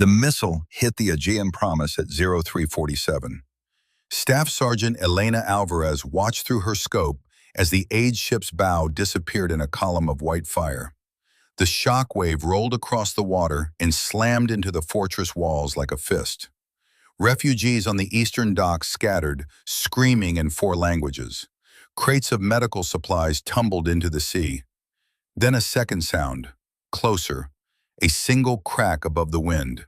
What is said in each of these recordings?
The missile hit the Aegean Promise at 0347. Staff Sergeant Elena Alvarez watched through her scope as the aid ship's bow disappeared in a column of white fire. The shock wave rolled across the water and slammed into the fortress walls like a fist. Refugees on the eastern docks scattered, screaming in 4 languages. Crates of medical supplies tumbled into the sea. Then a second sound, closer, a single crack above the wind.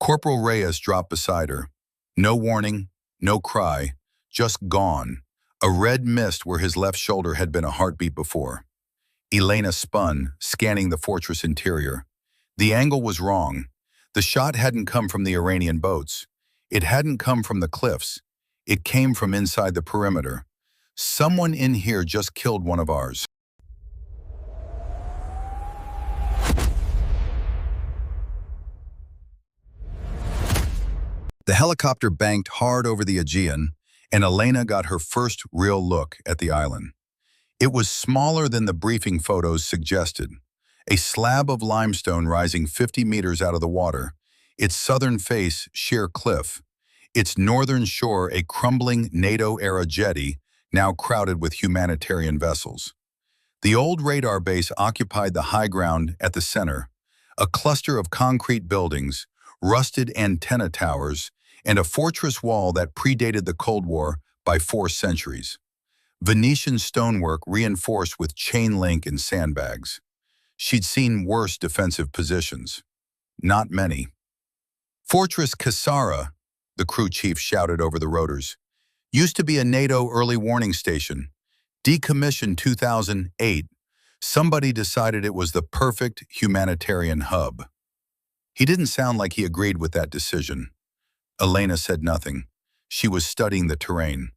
Corporal Reyes dropped beside her. No warning, no cry, just gone. A red mist where his left shoulder had been a heartbeat before. Elena spun, scanning the fortress interior. The angle was wrong. The shot hadn't come from the Iranian boats. It hadn't come from the cliffs. It came from inside the perimeter. Someone in here just killed one of ours. The helicopter banked hard over the Aegean, and Elena got her first real look at the island. It was smaller than the briefing photos suggested, a slab of limestone rising 50 meters out of the water, its southern face sheer cliff, its northern shore a crumbling NATO-era jetty now crowded with humanitarian vessels. The old radar base occupied the high ground at the center, a cluster of concrete buildings, rusted antenna towers, and a fortress wall that predated the Cold War by 4 centuries. Venetian stonework reinforced with chain link and sandbags. She'd seen worse defensive positions. Not many. Fortress Kessara, the crew chief shouted over the rotors, used to be a NATO early warning station. Decommissioned 2008. Somebody decided it was the perfect humanitarian hub. He didn't sound like he agreed with that decision. Elena said nothing. She was studying the terrain.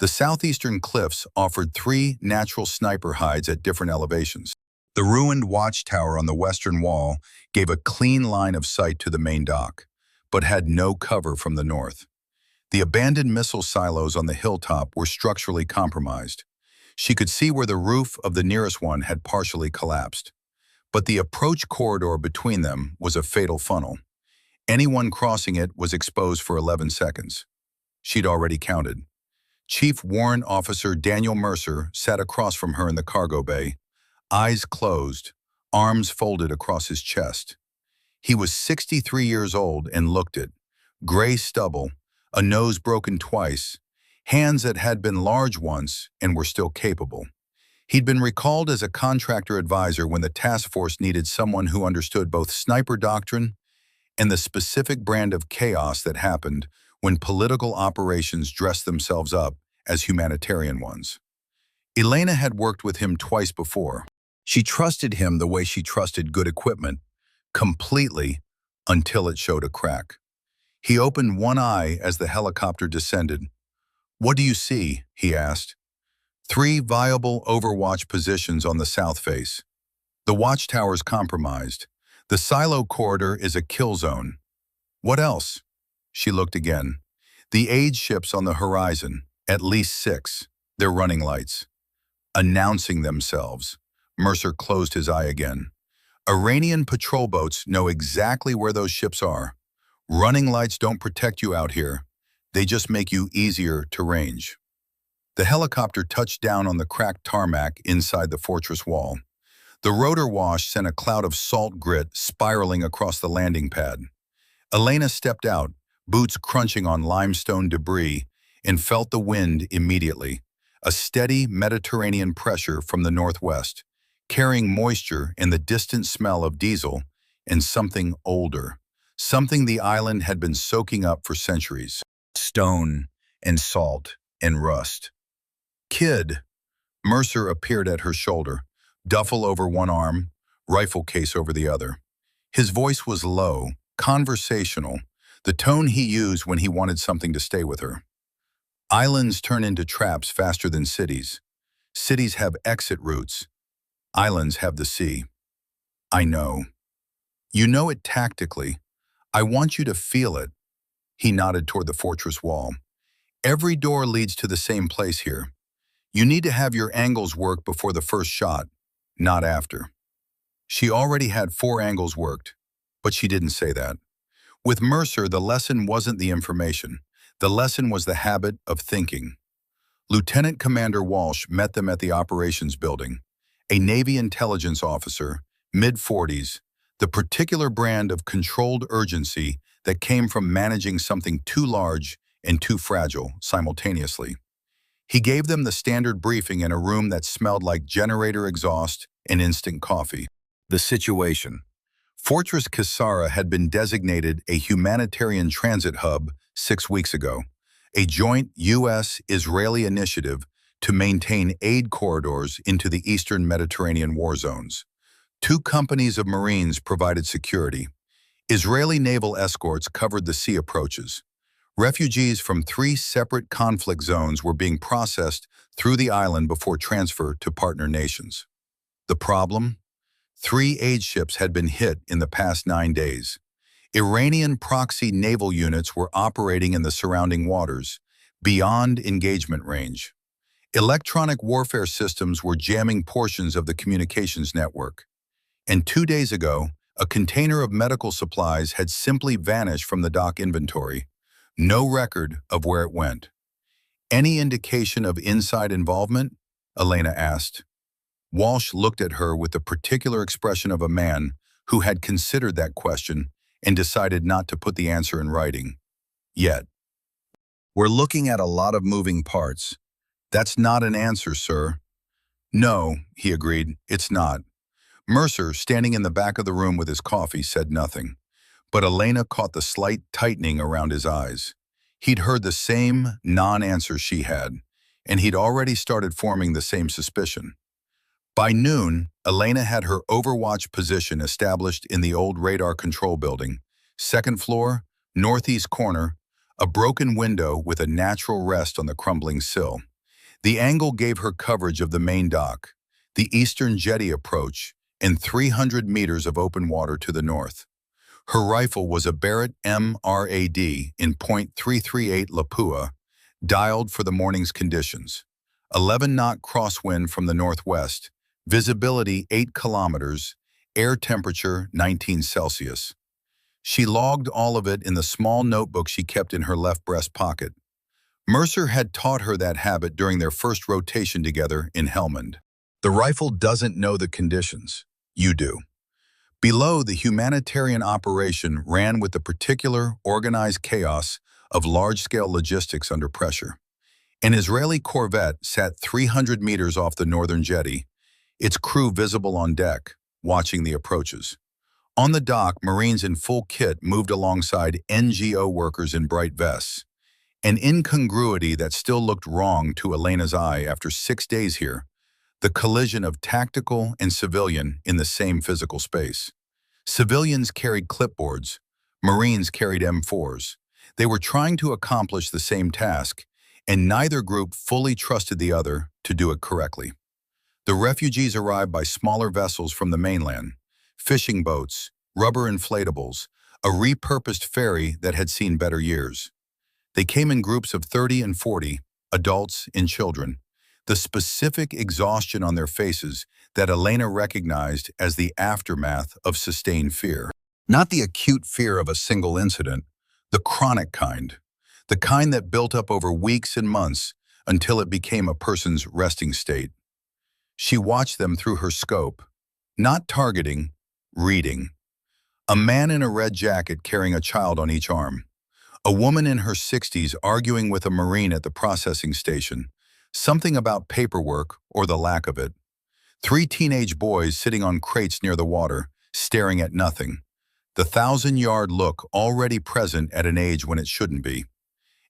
The southeastern cliffs offered 3 natural sniper hides at different elevations. The ruined watchtower on the western wall gave a clean line of sight to the main dock, but had no cover from the north. The abandoned missile silos on the hilltop were structurally compromised. She could see where the roof of the nearest one had partially collapsed. But the approach corridor between them was a fatal funnel. Anyone crossing it was exposed for 11 seconds. She'd already counted. Chief Warrant Officer Daniel Mercer sat across from her in the cargo bay, eyes closed, arms folded across his chest. He was 63 years old and looked it. Gray stubble, a nose broken twice, hands that had been large once and were still capable. He'd been recalled as a contractor advisor when the task force needed someone who understood both sniper doctrine and the specific brand of chaos that happened when political operations dressed themselves up as humanitarian ones. Elena had worked with him twice before. She trusted him the way she trusted good equipment, completely, until it showed a crack. He opened one eye as the helicopter descended. "What do you see?" he asked. 3 viable overwatch positions on the south face. The watchtower's compromised. The silo corridor is a kill zone. What else? She looked again. The aid ships on the horizon, at least 6, their running lights. Announcing themselves. Mercer closed his eye again. Iranian patrol boats know exactly where those ships are. Running lights don't protect you out here. They just make you easier to range. The helicopter touched down on the cracked tarmac inside the fortress wall. The rotor wash sent a cloud of salt grit spiraling across the landing pad. Elena stepped out, boots crunching on limestone debris, and felt the wind immediately. A steady Mediterranean pressure from the northwest, carrying moisture and the distant smell of diesel and something older, something the island had been soaking up for centuries. Stone and salt and rust. "Kid." Mercer appeared at her shoulder, duffel over one arm, rifle case over the other. His voice was low, conversational, the tone he used when he wanted something to stay with her. "Islands turn into traps faster than cities. Cities have exit routes. Islands have the sea." "I know." "You know it tactically. I want you to feel it." He nodded toward the fortress wall. "Every door leads to the same place here. You need to have your angles work before the first shot, not after." She already had 4 angles worked, but she didn't say that. With Mercer, the lesson wasn't the information. The lesson was the habit of thinking. Lieutenant Commander Walsh met them at the operations building. A Navy intelligence officer, mid-40s, the particular brand of controlled urgency that came from managing something too large and too fragile simultaneously. He gave them the standard briefing in a room that smelled like generator exhaust and instant coffee. The situation. Fortress Kessara had been designated a humanitarian transit hub 6 weeks ago, a joint U.S.-Israeli initiative to maintain aid corridors into the eastern Mediterranean war zones. 2 companies of Marines provided security. Israeli naval escorts covered the sea approaches. Refugees from 3 separate conflict zones were being processed through the island before transfer to partner nations. The problem? 3 aid ships had been hit in the past 9 days. Iranian proxy naval units were operating in the surrounding waters, beyond engagement range. Electronic warfare systems were jamming portions of the communications network. And 2 days ago, a container of medical supplies had simply vanished from the dock inventory. No record of where it went. Any indication of inside involvement? Elena asked. Walsh looked at her with the particular expression of a man who had considered that question and decided not to put the answer in writing. Yet. We're looking at a lot of moving parts. That's not an answer, sir. No, he agreed, it's not. Mercer, standing in the back of the room with his coffee, said nothing. But Elena caught the slight tightening around his eyes. He'd heard the same non-answer she had, and he'd already started forming the same suspicion. By noon, Elena had her overwatch position established in the old radar control building, 2nd floor, northeast corner, a broken window with a natural rest on the crumbling sill. The angle gave her coverage of the main dock, the eastern jetty approach, and 300 meters of open water to the north. Her rifle was a Barrett MRAD in .338 Lapua, dialed for the morning's conditions. 11-knot crosswind from the northwest, visibility 8 kilometers, air temperature 19 Celsius. She logged all of it in the small notebook she kept in her left breast pocket. Mercer had taught her that habit during their first rotation together in Helmand. The rifle doesn't know the conditions. You do. Below, the humanitarian operation ran with the particular organized chaos of large-scale logistics under pressure. An Israeli corvette sat 300 meters off the northern jetty, its crew visible on deck, watching the approaches. On the dock, Marines in full kit moved alongside NGO workers in bright vests, an incongruity that still looked wrong to Elena's eye after 6 days here, the collision of tactical and civilian in the same physical space. Civilians carried clipboards, Marines carried M4s. They were trying to accomplish the same task, and neither group fully trusted the other to do it correctly. The refugees arrived by smaller vessels from the mainland, fishing boats, rubber inflatables, a repurposed ferry that had seen better years. They came in groups of 30 and 40, adults and children, the specific exhaustion on their faces that Elena recognized as the aftermath of sustained fear. Not the acute fear of a single incident, the chronic kind, the kind that built up over weeks and months until it became a person's resting state. She watched them through her scope, not targeting, reading. A man in a red jacket carrying a child on each arm. A woman in her 60s arguing with a Marine at the processing station. Something about paperwork or the lack of it. 3 teenage boys sitting on crates near the water, staring at nothing. The 1,000-yard look already present at an age when it shouldn't be.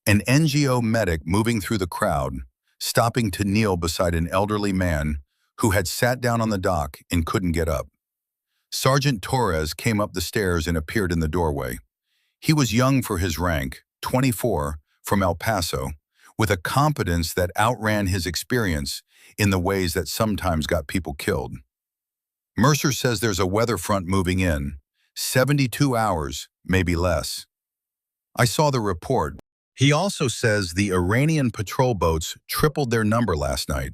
An NGO medic moving through the crowd, stopping to kneel beside an elderly man who had sat down on the dock and couldn't get up. Sergeant Torres came up the stairs and appeared in the doorway. He was young for his rank, 24, from El Paso, with a competence that outran his experience in the ways that sometimes got people killed. Mercer says there's a weather front moving in, 72 hours, maybe less. I saw the report. He also says the Iranian patrol boats tripled their number last night,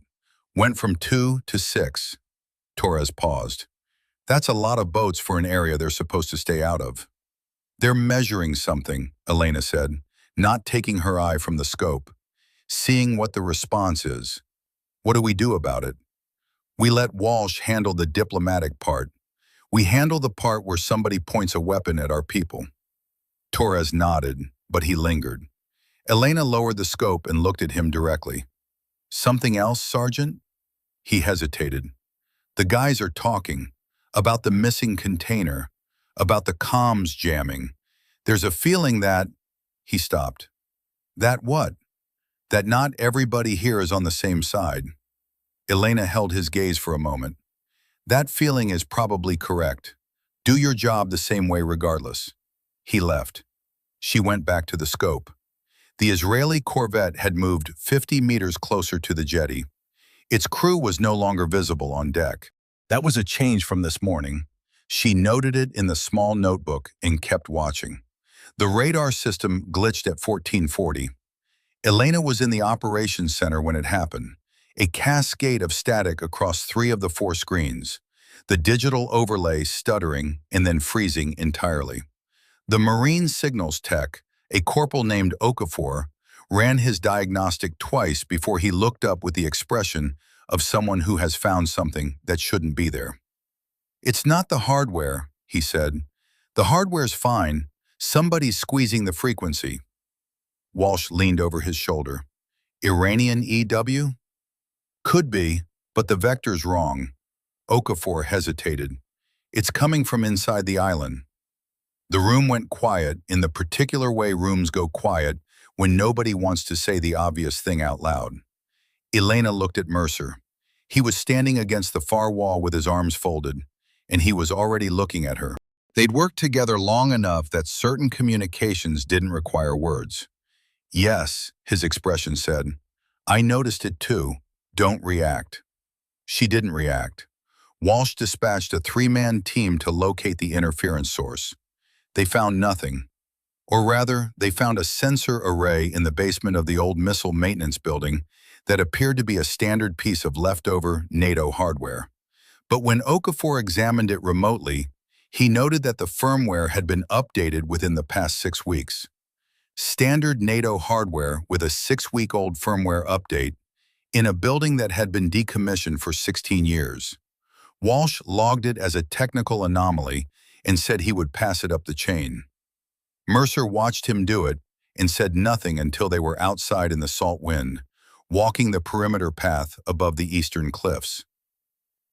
went from 2 to 6. Torres paused. That's a lot of boats for an area they're supposed to stay out of. They're measuring something, Elena said, not taking her eye from the scope. Seeing what the response is. What do we do about it? We let Walsh handle the diplomatic part. We handle the part where somebody points a weapon at our people. Torres nodded, but he lingered. Elena lowered the scope and looked at him directly. Something else, Sergeant? He hesitated. The guys are talking. About the missing container. About the comms jamming. There's a feeling that... He stopped. That what? That not everybody here is on the same side. Elena held his gaze for a moment. That feeling is probably correct. Do your job the same way regardless. He left. She went back to the scope. The Israeli corvette had moved 50 meters closer to the jetty. Its crew was no longer visible on deck. That was a change from this morning. She noted it in the small notebook and kept watching. The radar system glitched at 1440. Elena was in the operations center when it happened. A cascade of static across 3 of the 4 screens. The digital overlay stuttering and then freezing entirely. The Marine signals tech, a corporal named Okafor, ran his diagnostic twice before he looked up with the expression of someone who has found something that shouldn't be there. It's not the hardware, he said. The hardware's fine. Somebody's squeezing the frequency. Walsh leaned over his shoulder. Iranian EW? Could be, but the vector's wrong. Okafor hesitated. It's coming from inside the island. The room went quiet in the particular way rooms go quiet when nobody wants to say the obvious thing out loud. Elena looked at Mercer. He was standing against the far wall with his arms folded, and he was already looking at her. They'd worked together long enough that certain communications didn't require words. Yes, his expression said. I noticed it too. Don't react. She didn't react. Walsh dispatched a 3-man team to locate the interference source. They found nothing. Or rather, they found a sensor array in the basement of the old missile maintenance building that appeared to be a standard piece of leftover NATO hardware. But when Okafor examined it remotely, he noted that the firmware had been updated within the past 6 weeks. Standard NATO hardware with a 6-week-old firmware update in a building that had been decommissioned for 16 years. Walsh logged it as a technical anomaly and said he would pass it up the chain. Mercer watched him do it and said nothing until they were outside in the salt wind, walking the perimeter path above the eastern cliffs.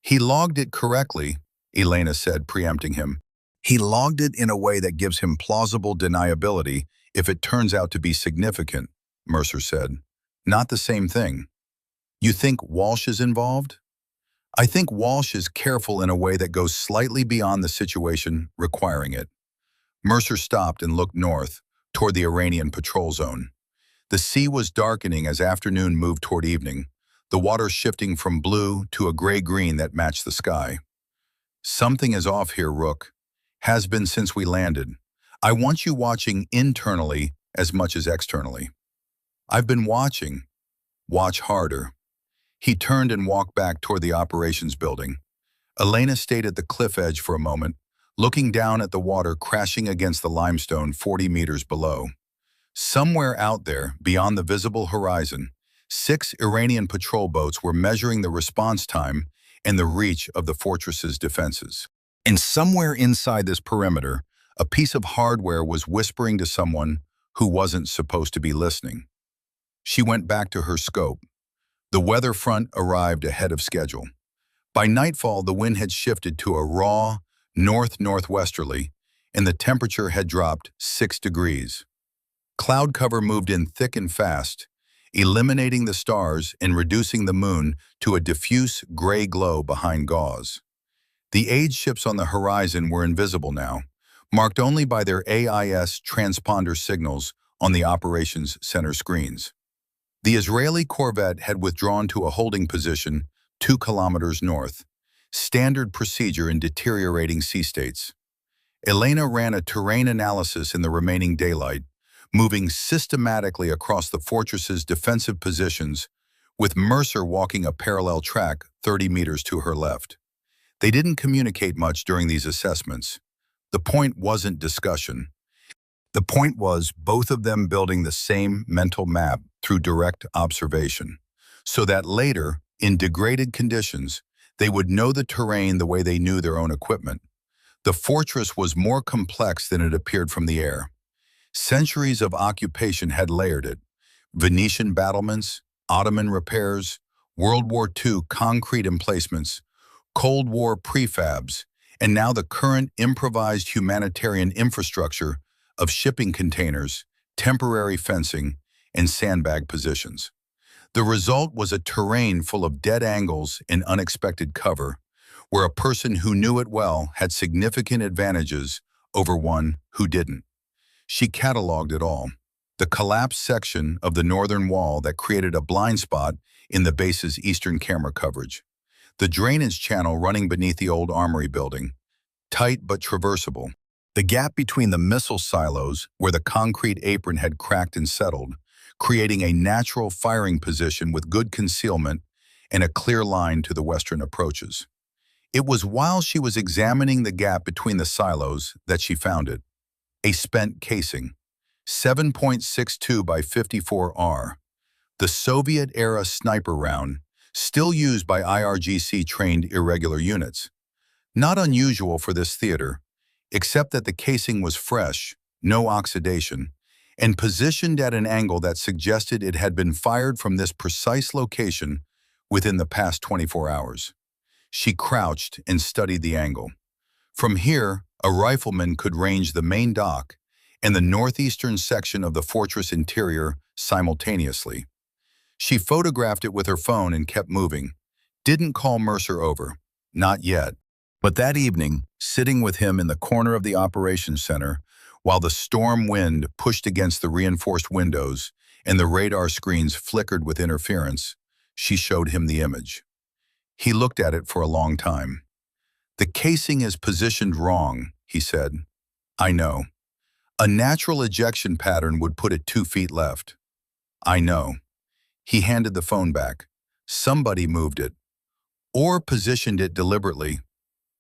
He logged it correctly, Elena said, preempting him. He logged it in a way that gives him plausible deniability if it turns out to be significant, Mercer said. Not the same thing. You think Walsh is involved? I think Walsh is careful in a way that goes slightly beyond the situation requiring it. Mercer stopped and looked north, toward the Iranian patrol zone. The sea was darkening as afternoon moved toward evening, the water shifting from blue to a gray-green that matched the sky. Something is off here, Rook. Has been since we landed. I want you watching internally as much as externally. I've been watching. Watch harder. He turned and walked back toward the operations building. Elena stayed at the cliff edge for a moment, looking down at the water crashing against the limestone 40 meters below. Somewhere out there, beyond the visible horizon, 6 Iranian patrol boats were measuring the response time and the reach of the fortress's defenses. And somewhere inside this perimeter, a piece of hardware was whispering to someone who wasn't supposed to be listening. She went back to her scope. The weather front arrived ahead of schedule. By nightfall, the wind had shifted to a raw, north-northwesterly, and the temperature had dropped 6 degrees. Cloud cover moved in thick and fast, eliminating the stars and reducing the moon to a diffuse gray glow behind gauze. The aid ships on the horizon were invisible now, marked only by their AIS transponder signals on the operations center screens. The Israeli corvette had withdrawn to a holding position 2 kilometers north, standard procedure in deteriorating sea states. Elena ran a terrain analysis in the remaining daylight, moving systematically across the fortress's defensive positions, with Mercer walking a parallel track 30 meters to her left. They didn't communicate much during these assessments. The point wasn't discussion. The point was both of them building the same mental map through direct observation, so that later, in degraded conditions, they would know the terrain the way they knew their own equipment. The fortress was more complex than it appeared from the air. Centuries of occupation had layered it. Venetian battlements, Ottoman repairs, World War II concrete emplacements, Cold War prefabs, and now the current improvised humanitarian infrastructure of shipping containers, temporary fencing, and sandbag positions. The result was a terrain full of dead angles and unexpected cover, where a person who knew it well had significant advantages over one who didn't. She cataloged it all. The collapsed section of the northern wall that created a blind spot in the base's eastern camera coverage. The drainage channel running beneath the old armory building, tight but traversable. The gap between the missile silos, where the concrete apron had cracked and settled, creating a natural firing position with good concealment and a clear line to the western approaches. It was while she was examining the gap between the silos that she found it. A spent casing, 7.62 by 54R, the Soviet-era sniper round, still used by IRGC-trained irregular units. Not unusual for this theater, except that the casing was fresh, no oxidation, and positioned at an angle that suggested it had been fired from this precise location within the past 24 hours. She crouched and studied the angle. From here, a rifleman could range the main dock and the northeastern section of the fortress interior simultaneously. She photographed it with her phone and kept moving. Didn't call Mercer over. Not yet. But that evening, sitting with him in the corner of the operations center, while the storm wind pushed against the reinforced windows and the radar screens flickered with interference, she showed him the image. He looked at it for a long time. "The casing is positioned wrong," he said. "I know. A natural ejection pattern would put it 2 feet left." "I know." He handed the phone back. "Somebody moved it. Or positioned it deliberately."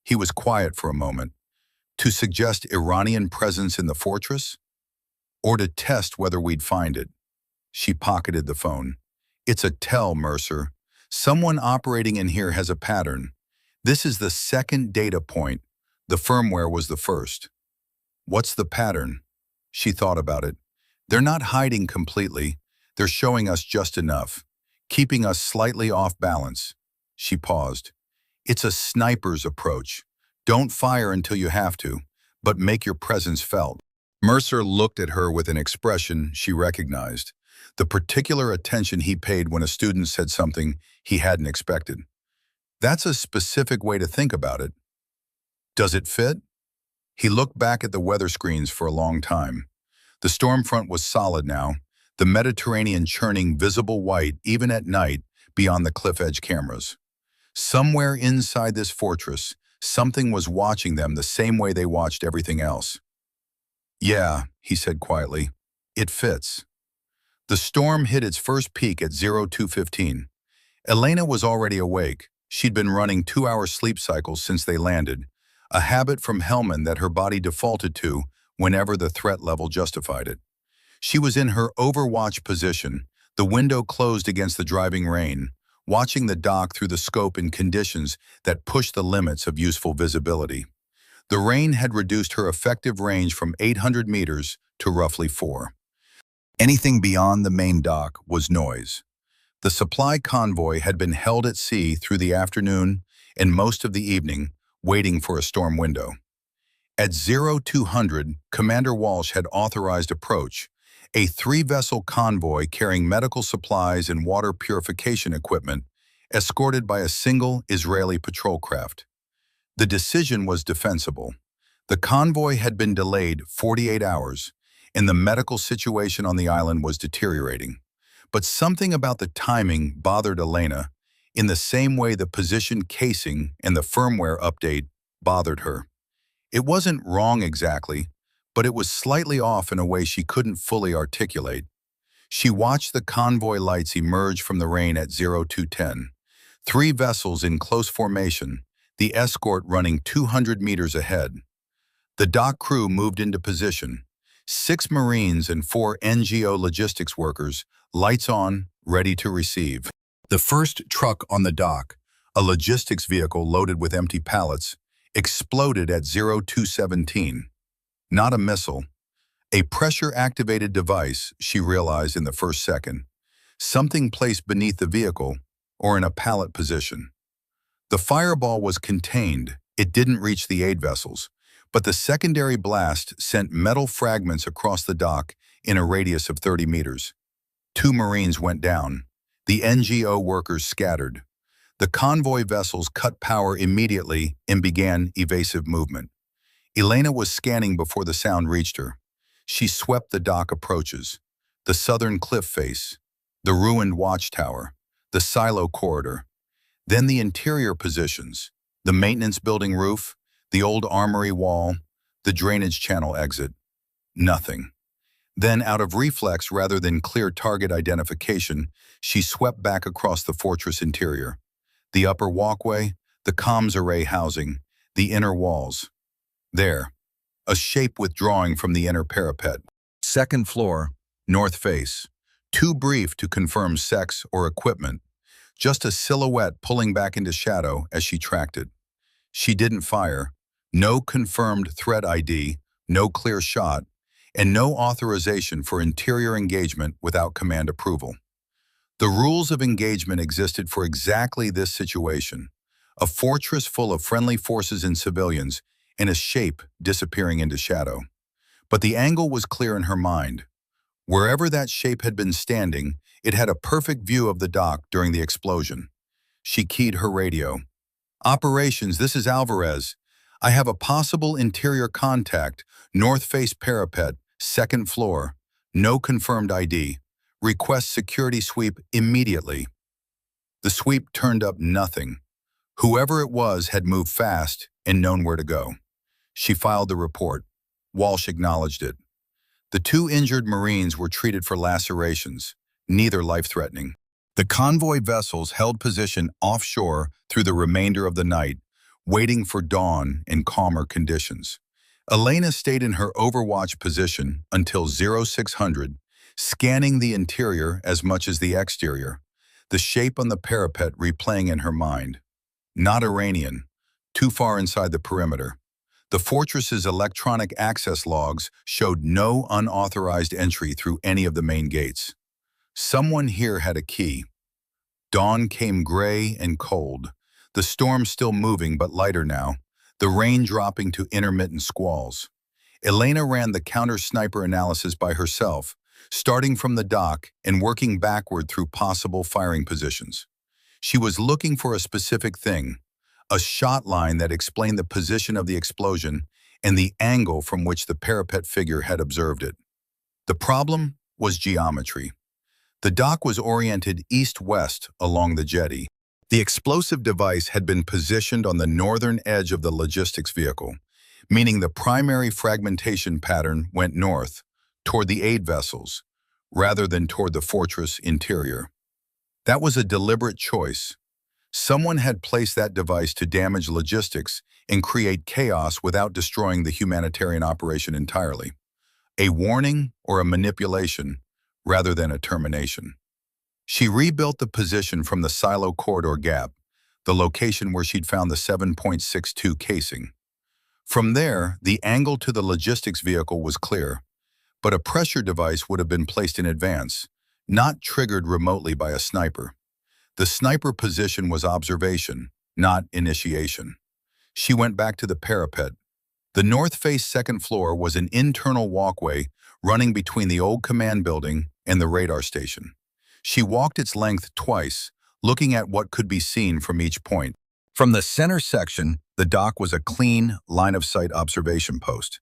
He was quiet for a moment. "To suggest Iranian presence in the fortress? Or to test whether we'd find it?" She pocketed the phone. "It's a tell, Mercer. Someone operating in here has a pattern. This is the second data point. The firmware was the first." "What's the pattern?" She thought about it. "They're not hiding completely. They're showing us just enough, keeping us slightly off balance." She paused. "It's a sniper's approach. Don't fire until you have to, but make your presence felt." Mercer looked at her with an expression she recognized, the particular attention he paid when a student said something he hadn't expected. "That's a specific way to think about it. Does it fit?" He looked back at the weather screens for a long time. The storm front was solid now, the Mediterranean churning visible white even at night beyond the cliff edge cameras. Somewhere inside this fortress, something was watching them the same way they watched everything else. "Yeah," he said quietly, "it fits." The storm hit its first peak at 02:15. Elena was already awake. She'd been running 2-hour sleep cycles since they landed, a habit from Hellman that her body defaulted to whenever the threat level justified it. She was in her overwatch position, the window closed against the driving rain, watching the dock through the scope in conditions that pushed the limits of useful visibility. The rain had reduced her effective range from 800 meters to roughly 4. Anything beyond the main dock was noise. The supply convoy had been held at sea through the afternoon and most of the evening, waiting for a storm window. At 0200, Commander Walsh had authorized approach, a 3-vessel convoy carrying medical supplies and water purification equipment, escorted by a single Israeli patrol craft. The decision was defensible. The convoy had been delayed 48 hours, and the medical situation on the island was deteriorating. But something about the timing bothered Elena, in the same way the position casing and the firmware update bothered her. It wasn't wrong exactly, but it was slightly off in a way she couldn't fully articulate. She watched the convoy lights emerge from the rain at 0210. 3 vessels in close formation, the escort running 200 meters ahead. The dock crew moved into position, 6 Marines and 4 NGO logistics workers, lights on, ready to receive. The first truck on the dock, a logistics vehicle loaded with empty pallets, exploded at 0217. Not a missile. A pressure-activated device, she realized in the first second. Something placed beneath the vehicle or in a pallet position. The fireball was contained. It didn't reach the aid vessels, but the secondary blast sent metal fragments across the dock in a radius of 30 meters. 2 Marines went down. The NGO workers scattered. The convoy vessels cut power immediately and began evasive movement. Elena was scanning before the sound reached her. She swept the dock approaches, the southern cliff face, the ruined watchtower, the silo corridor, then the interior positions, the maintenance building roof, the old armory wall, the drainage channel exit. Nothing. Then, out of reflex rather than clear target identification, she swept back across the fortress interior. The upper walkway, the comms array housing, the inner walls. There, a shape withdrawing from the inner parapet. Second floor, north face. Too brief to confirm sex or equipment. Just a silhouette pulling back into shadow as she tracked it. She didn't fire. No confirmed threat ID, no clear shot, and no authorization for interior engagement without command approval. The rules of engagement existed for exactly this situation. A fortress full of friendly forces and civilians, and a shape disappearing into shadow. But the angle was clear in her mind. Wherever that shape had been standing, it had a perfect view of the dock during the explosion. She keyed her radio. "Operations, this is Alvarez. I have a possible interior contact, north face parapet, second floor. No confirmed ID. Request security sweep immediately." The sweep turned up nothing. Whoever it was had moved fast and known where to go. She filed the report. Walsh acknowledged it. The 2 injured Marines were treated for lacerations, neither life-threatening. The convoy vessels held position offshore through the remainder of the night, waiting for dawn in calmer conditions. Elena stayed in her overwatch position until 0600, scanning the interior as much as the exterior, the shape on the parapet replaying in her mind. Not Iranian, too far inside the perimeter. The fortress's electronic access logs showed no unauthorized entry through any of the main gates. Someone here had a key. Dawn came gray and cold, the storm still moving but lighter now, the rain dropping to intermittent squalls. Elena ran the counter-sniper analysis by herself, starting from the dock and working backward through possible firing positions. She was looking for a specific thing, a shot line that explained the position of the explosion and the angle from which the parapet figure had observed it. The problem was geometry. The dock was oriented east-west along the jetty. The explosive device had been positioned on the northern edge of the logistics vehicle, meaning the primary fragmentation pattern went north, toward the aid vessels, rather than toward the fortress interior. That was a deliberate choice. Someone had placed that device to damage logistics and create chaos without destroying the humanitarian operation entirely. A warning or a manipulation, rather than a termination. She rebuilt the position from the silo corridor gap, the location where she'd found the 7.62 casing. From there, the angle to the logistics vehicle was clear, but a pressure device would have been placed in advance, not triggered remotely by a sniper. The sniper position was observation, not initiation. She went back to the parapet. The north-face second floor was an internal walkway running between the old command building and the radar station. She walked its length twice, looking at what could be seen from each point. From the center section, the dock was a clean, line-of-sight observation post.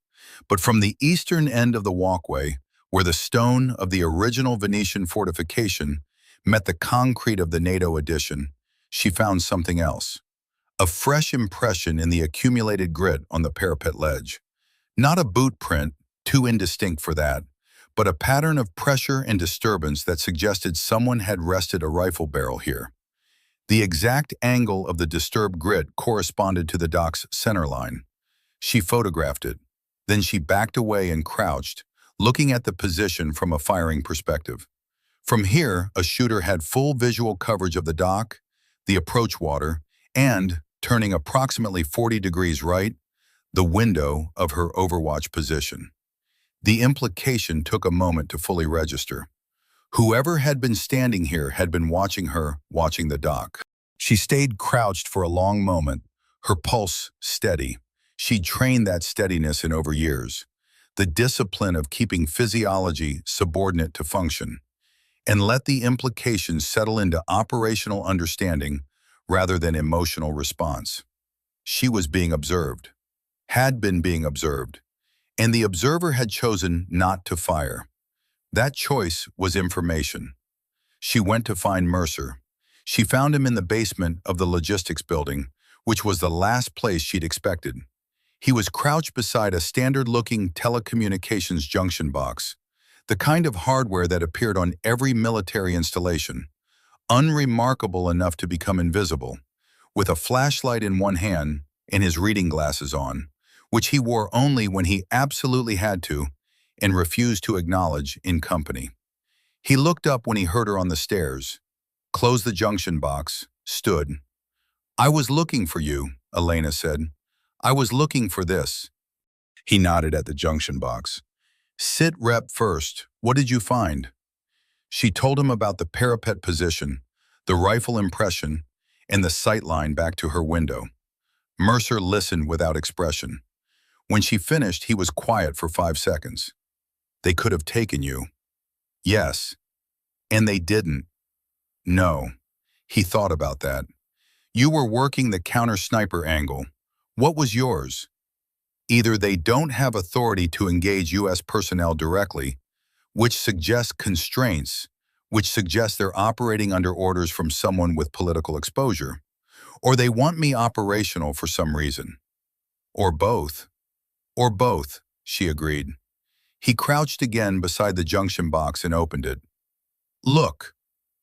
But from the eastern end of the walkway, where the stone of the original Venetian fortification met the concrete of the NATO addition, she found something else. A fresh impression in the accumulated grit on the parapet ledge. Not a boot print, too indistinct for that, but a pattern of pressure and disturbance that suggested someone had rested a rifle barrel here. The exact angle of the disturbed grit corresponded to the dock's center line. She photographed it. Then she backed away and crouched, looking at the position from a firing perspective. From here, a shooter had full visual coverage of the dock, the approach water, and, turning approximately 40 degrees right, the window of her overwatch position. The implication took a moment to fully register. Whoever had been standing here had been watching her, watching the dock. She stayed crouched for a long moment, her pulse steady. She'd trained that steadiness in over years, the discipline of keeping physiology subordinate to function, and let the implications settle into operational understanding rather than emotional response. She was being observed, had been being observed, and the observer had chosen not to fire. That choice was information. She went to find Mercer. She found him in the basement of the logistics building, which was the last place she'd expected. He was crouched beside a standard-looking telecommunications junction box, the kind of hardware that appeared on every military installation, unremarkable enough to become invisible, with a flashlight in one hand and his reading glasses on, which he wore only when he absolutely had to and refused to acknowledge in company. He looked up when he heard her on the stairs, closed the junction box, stood. "I was looking for you," Elena said. "I was looking for this." He nodded at the junction box. "Sit rep first. What did you find?" She told him about the parapet position, the rifle impression, and the sight line back to her window. Mercer listened without expression. When she finished, he was quiet for 5 seconds. "They could have taken you." "Yes." "And they didn't." "No." He thought about that. "You were working the counter-sniper angle. What was yours?" "Either they don't have authority to engage U.S. personnel directly, which suggests constraints, which suggests they're operating under orders from someone with political exposure, or they want me operational for some reason. Or both." "Or both," she agreed. He crouched again beside the junction box and opened it. "Look."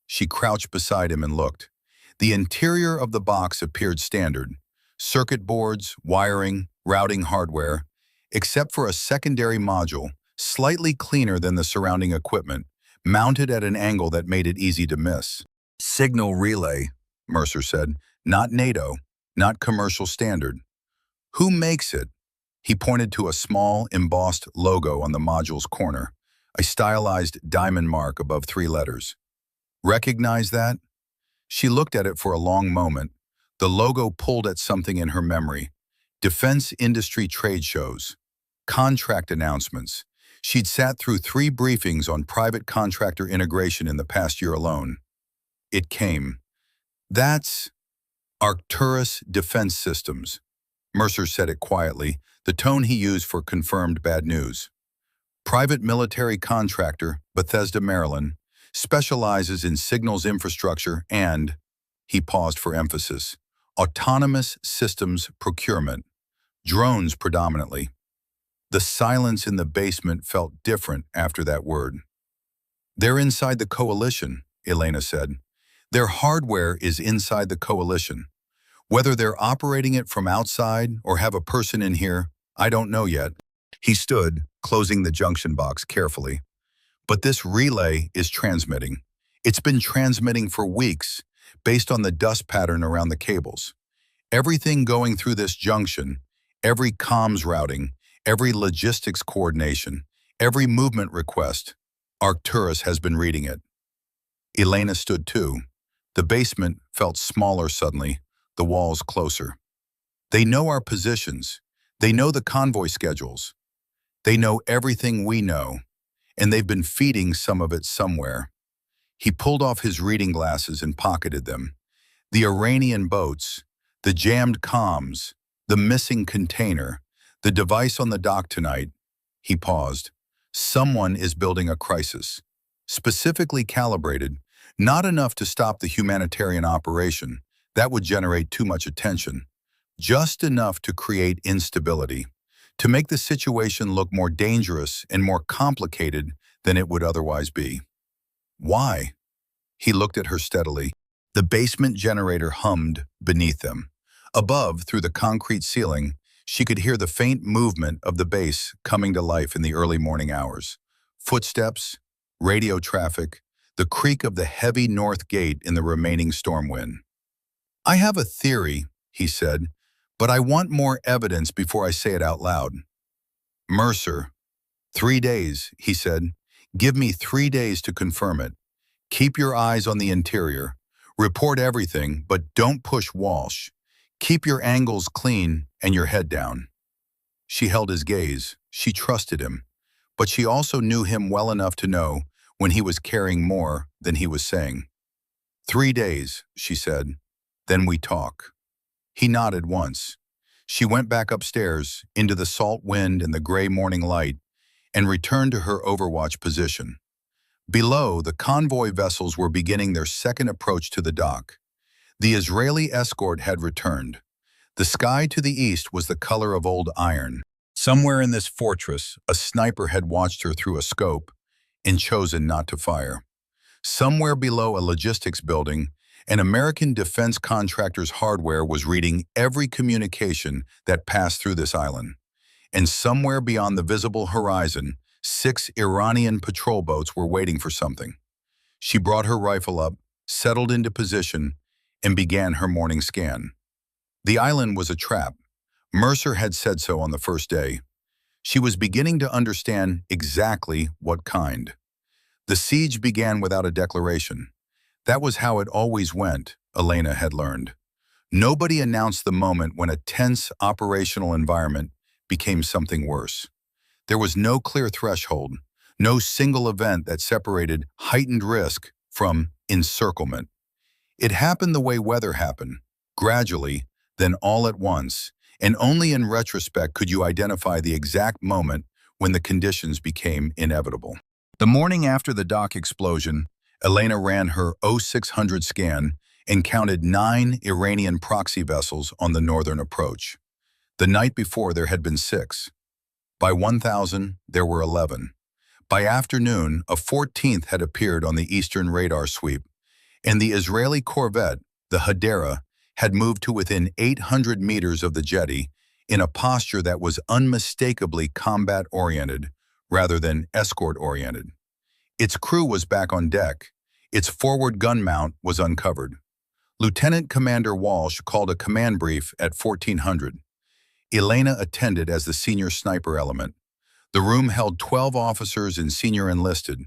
She crouched beside him and looked. The interior of the box appeared standard. Circuit boards, wiring, routing hardware, except for a secondary module, slightly cleaner than the surrounding equipment, mounted at an angle that made it easy to miss. "Signal relay," Mercer said. "Not NATO, not commercial standard." "Who makes it?" He pointed to a small, embossed logo on the module's corner, a stylized diamond mark above 3 letters. "Recognize that?" She looked at it for a long moment. The logo pulled at something in her memory. Defense industry trade shows. Contract announcements. She'd sat through 3 briefings on private contractor integration in the past year alone. It came. "That's Arcturus Defense Systems." Mercer said it quietly, the tone he used for confirmed bad news. "Private military contractor, Bethesda, Maryland, specializes in signals infrastructure and," he paused for emphasis, "autonomous systems procurement, drones predominantly." The silence in the basement felt different after that word. "They're inside the coalition," Elena said. "Their hardware is inside the coalition. Whether they're operating it from outside or have a person in here, I don't know yet." He stood, closing the junction box carefully. "But this relay is transmitting. It's been transmitting for weeks, based on the dust pattern around the cables. Everything going through this junction, every comms routing, every logistics coordination, every movement request, Arcturus has been reading it." Elena stood too. The basement felt smaller suddenly, the walls closer. "They know our positions. They know the convoy schedules. They know everything we know, and they've been feeding some of it somewhere." He pulled off his reading glasses and pocketed them. "The Iranian boats, the jammed comms, the missing container, the device on the dock tonight." He paused. "Someone is building a crisis. Specifically calibrated, not enough to stop the humanitarian operation. That would generate too much attention. Just enough to create instability, to make the situation look more dangerous and more complicated than it would otherwise be." "Why?" He looked at her steadily. The basement generator hummed beneath them. Above, through the concrete ceiling, she could hear the faint movement of the base coming to life in the early morning hours. Footsteps, radio traffic, the creak of the heavy north gate in the remaining storm wind. "I have a theory," he said, "but I want more evidence before I say it out loud." "Mercer, 3 days," he said. "Give me 3 days to confirm it. Keep your eyes on the interior. Report everything, but don't push Walsh. Keep your angles clean and your head down." She held his gaze. She trusted him. But she also knew him well enough to know when he was carrying more than he was saying. "3 days," she said. "Then we talk." He nodded once. She went back upstairs, into the salt wind and the gray morning light, and returned to her overwatch position. Below, the convoy vessels were beginning their second approach to the dock. The Israeli escort had returned. The sky to the east was the color of old iron. Somewhere in this fortress, a sniper had watched her through a scope and chosen not to fire. Somewhere below a logistics building, an American defense contractor's hardware was reading every communication that passed through this island. And somewhere beyond the visible horizon, 6 Iranian patrol boats were waiting for something. She brought her rifle up, settled into position, and began her morning scan. The island was a trap. Mercer had said so on the first day. She was beginning to understand exactly what kind. The siege began without a declaration. That was how it always went, Elena had learned. Nobody announced the moment when a tense operational environment became something worse. There was no clear threshold, no single event that separated heightened risk from encirclement. It happened the way weather happened, gradually, then all at once, and only in retrospect could you identify the exact moment when the conditions became inevitable. The morning after the dock explosion, Elena ran her 0600 scan and counted 9 Iranian proxy vessels on the northern approach. The night before there had been 6. By 1000, there were 11. By afternoon, a 14th had appeared on the eastern radar sweep, and the Israeli corvette, the Hadera, had moved to within 800 meters of the jetty in a posture that was unmistakably combat-oriented rather than escort-oriented. Its crew was back on deck. Its forward gun mount was uncovered. Lieutenant Commander Walsh called a command brief at 1400. Elena attended as the senior sniper element. The room held 12 officers and senior enlisted,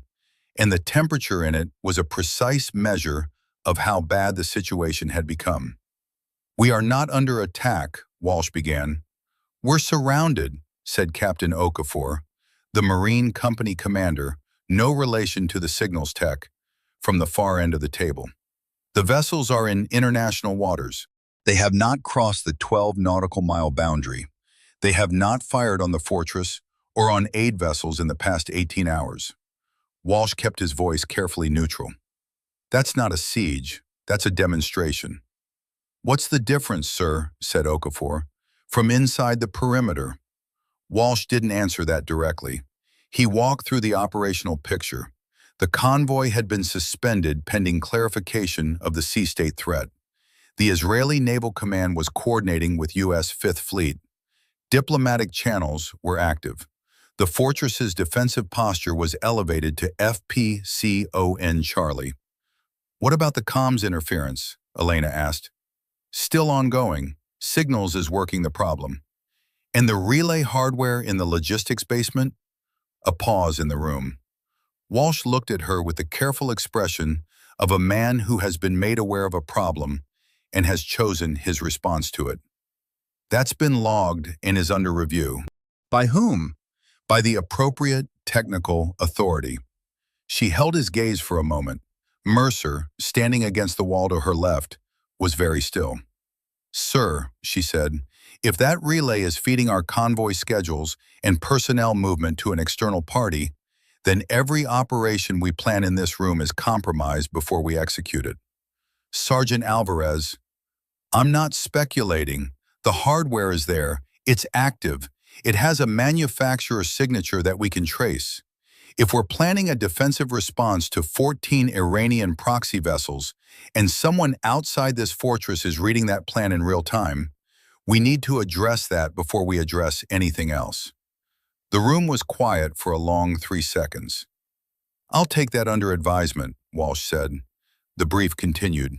and the temperature in it was a precise measure of how bad the situation had become. "We are not under attack," Walsh began. "We're surrounded," said Captain Okafor, the Marine Company commander, no relation to the signals tech, from the far end of the table. "The vessels are in international waters. They have not crossed the 12 nautical mile boundary. They have not fired on the fortress or on aid vessels in the past 18 hours. Walsh kept his voice carefully neutral. "That's not a siege. That's a demonstration." "What's the difference, sir?" said Okafor. "From inside the perimeter." Walsh didn't answer that directly. He walked through the operational picture. The convoy had been suspended pending clarification of the sea state threat. The Israeli Naval Command was coordinating with U.S. Fifth Fleet. Diplomatic channels were active. The fortress's defensive posture was elevated to FPCON Charlie. "What about the comms interference?" Elena asked. "Still ongoing. Signals is working the problem." "And the relay hardware in the logistics basement?" A pause in the room. Walsh looked at her with the careful expression of a man who has been made aware of a problem and has chosen his response to it. "That's been logged and is under review." "By whom?" "By the appropriate technical authority." She held his gaze for a moment. Mercer, standing against the wall to her left, was very still. "Sir," she said, "if that relay is feeding our convoy schedules and personnel movement to an external party, then every operation we plan in this room is compromised before we execute it." "Sergeant Alvarez, I'm not speculating. The hardware is there. It's active. It has a manufacturer's signature that we can trace. If we're planning a defensive response to 14 Iranian proxy vessels and someone outside this fortress is reading that plan in real time, we need to address that before we address anything else." The room was quiet for a long 3 seconds. "I'll take that under advisement," Walsh said. The brief continued.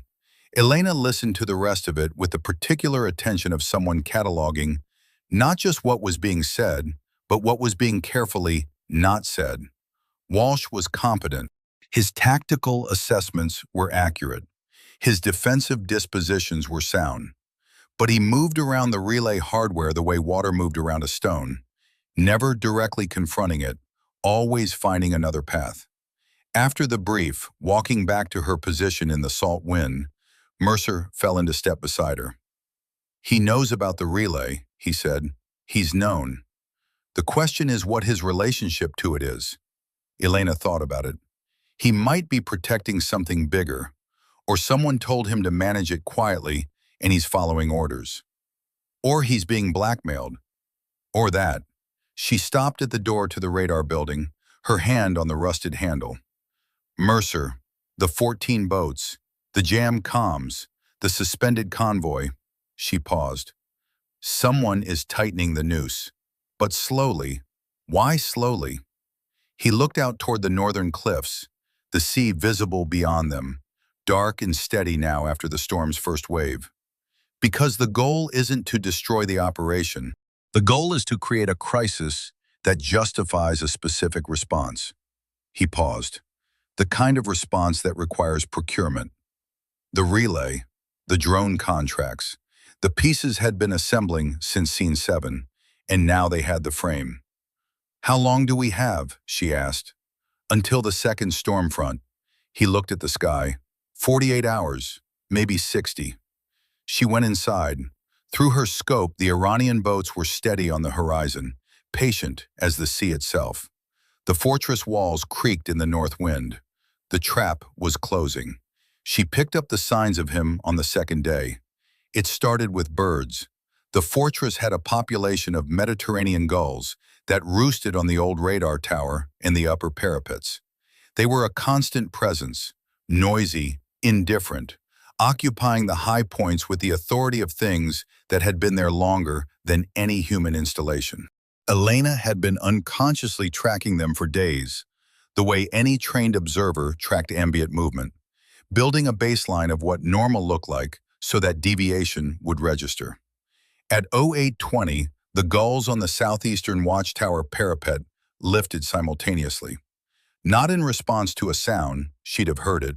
Elena listened to the rest of it with the particular attention of someone cataloging not just what was being said, but what was being carefully not said. Walsh was competent. His tactical assessments were accurate. His defensive dispositions were sound. But he moved around the relay hardware the way water moved around a stone, never directly confronting it, always finding another path. After the brief, walking back to her position in the salt wind, Mercer fell into step beside her. "He knows about the relay," he said. "He's known. The question is what his relationship to it is." Elena thought about it. He might be protecting something bigger, or someone told him to manage it quietly and he's following orders. Or he's being blackmailed. Or that. She stopped at the door to the radar building, her hand on the rusted handle. Mercer, the 14 boats, the jammed comms, the suspended convoy. She paused. Someone is tightening the noose. But slowly. Why slowly? He looked out toward the northern cliffs, the sea visible beyond them, dark and steady now after the storm's first wave. Because the goal isn't to destroy the operation. The goal is to create a crisis that justifies a specific response. He paused. The kind of response that requires procurement. The relay, the drone contracts, the pieces had been assembling since Scene 7, and now they had the frame. "How long do we have?" she asked. "Until the second storm front." He looked at the sky. 48 hours, maybe 60. She went inside. Through her scope, the Iranian boats were steady on the horizon, patient as the sea itself. The fortress walls creaked in the north wind. The trap was closing. She picked up the signs of him on the second day. It started with birds. The fortress had a population of Mediterranean gulls that roosted on the old radar tower and the upper parapets. They were a constant presence, noisy, indifferent, occupying the high points with the authority of things that had been there longer than any human installation. Elena had been unconsciously tracking them for days, the way any trained observer tracked ambient movement, building a baseline of what normal looked like so that deviation would register. At 0820, the gulls on the southeastern watchtower parapet lifted simultaneously. Not in response to a sound, she'd have heard it.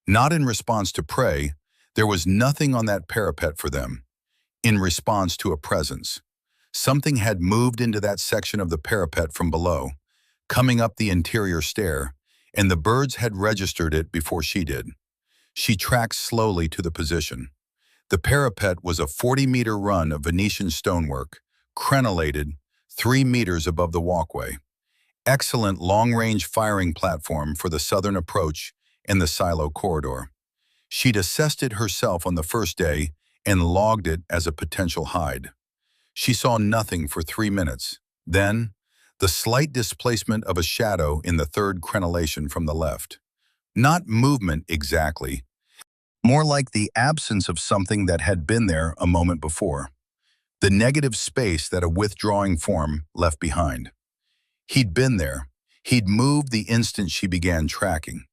Not in response to prey, there was nothing on that parapet for them. In response to a presence. Something had moved into that section of the parapet from below, coming up the interior stair, and the birds had registered it before she did. She tracked slowly to the position. The parapet was a 40-meter run of Venetian stonework, crenellated, 3 meters above the walkway. Excellent long-range firing platform for the southern approach and the silo corridor. She'd assessed it herself on the first day and logged it as a potential hide. She saw nothing for 3 minutes. Then, the slight displacement of a shadow in the third crenellation from the left. Not movement exactly, more like the absence of something that had been there a moment before. The negative space that a withdrawing form left behind. He'd been there. He'd moved the instant she began tracking.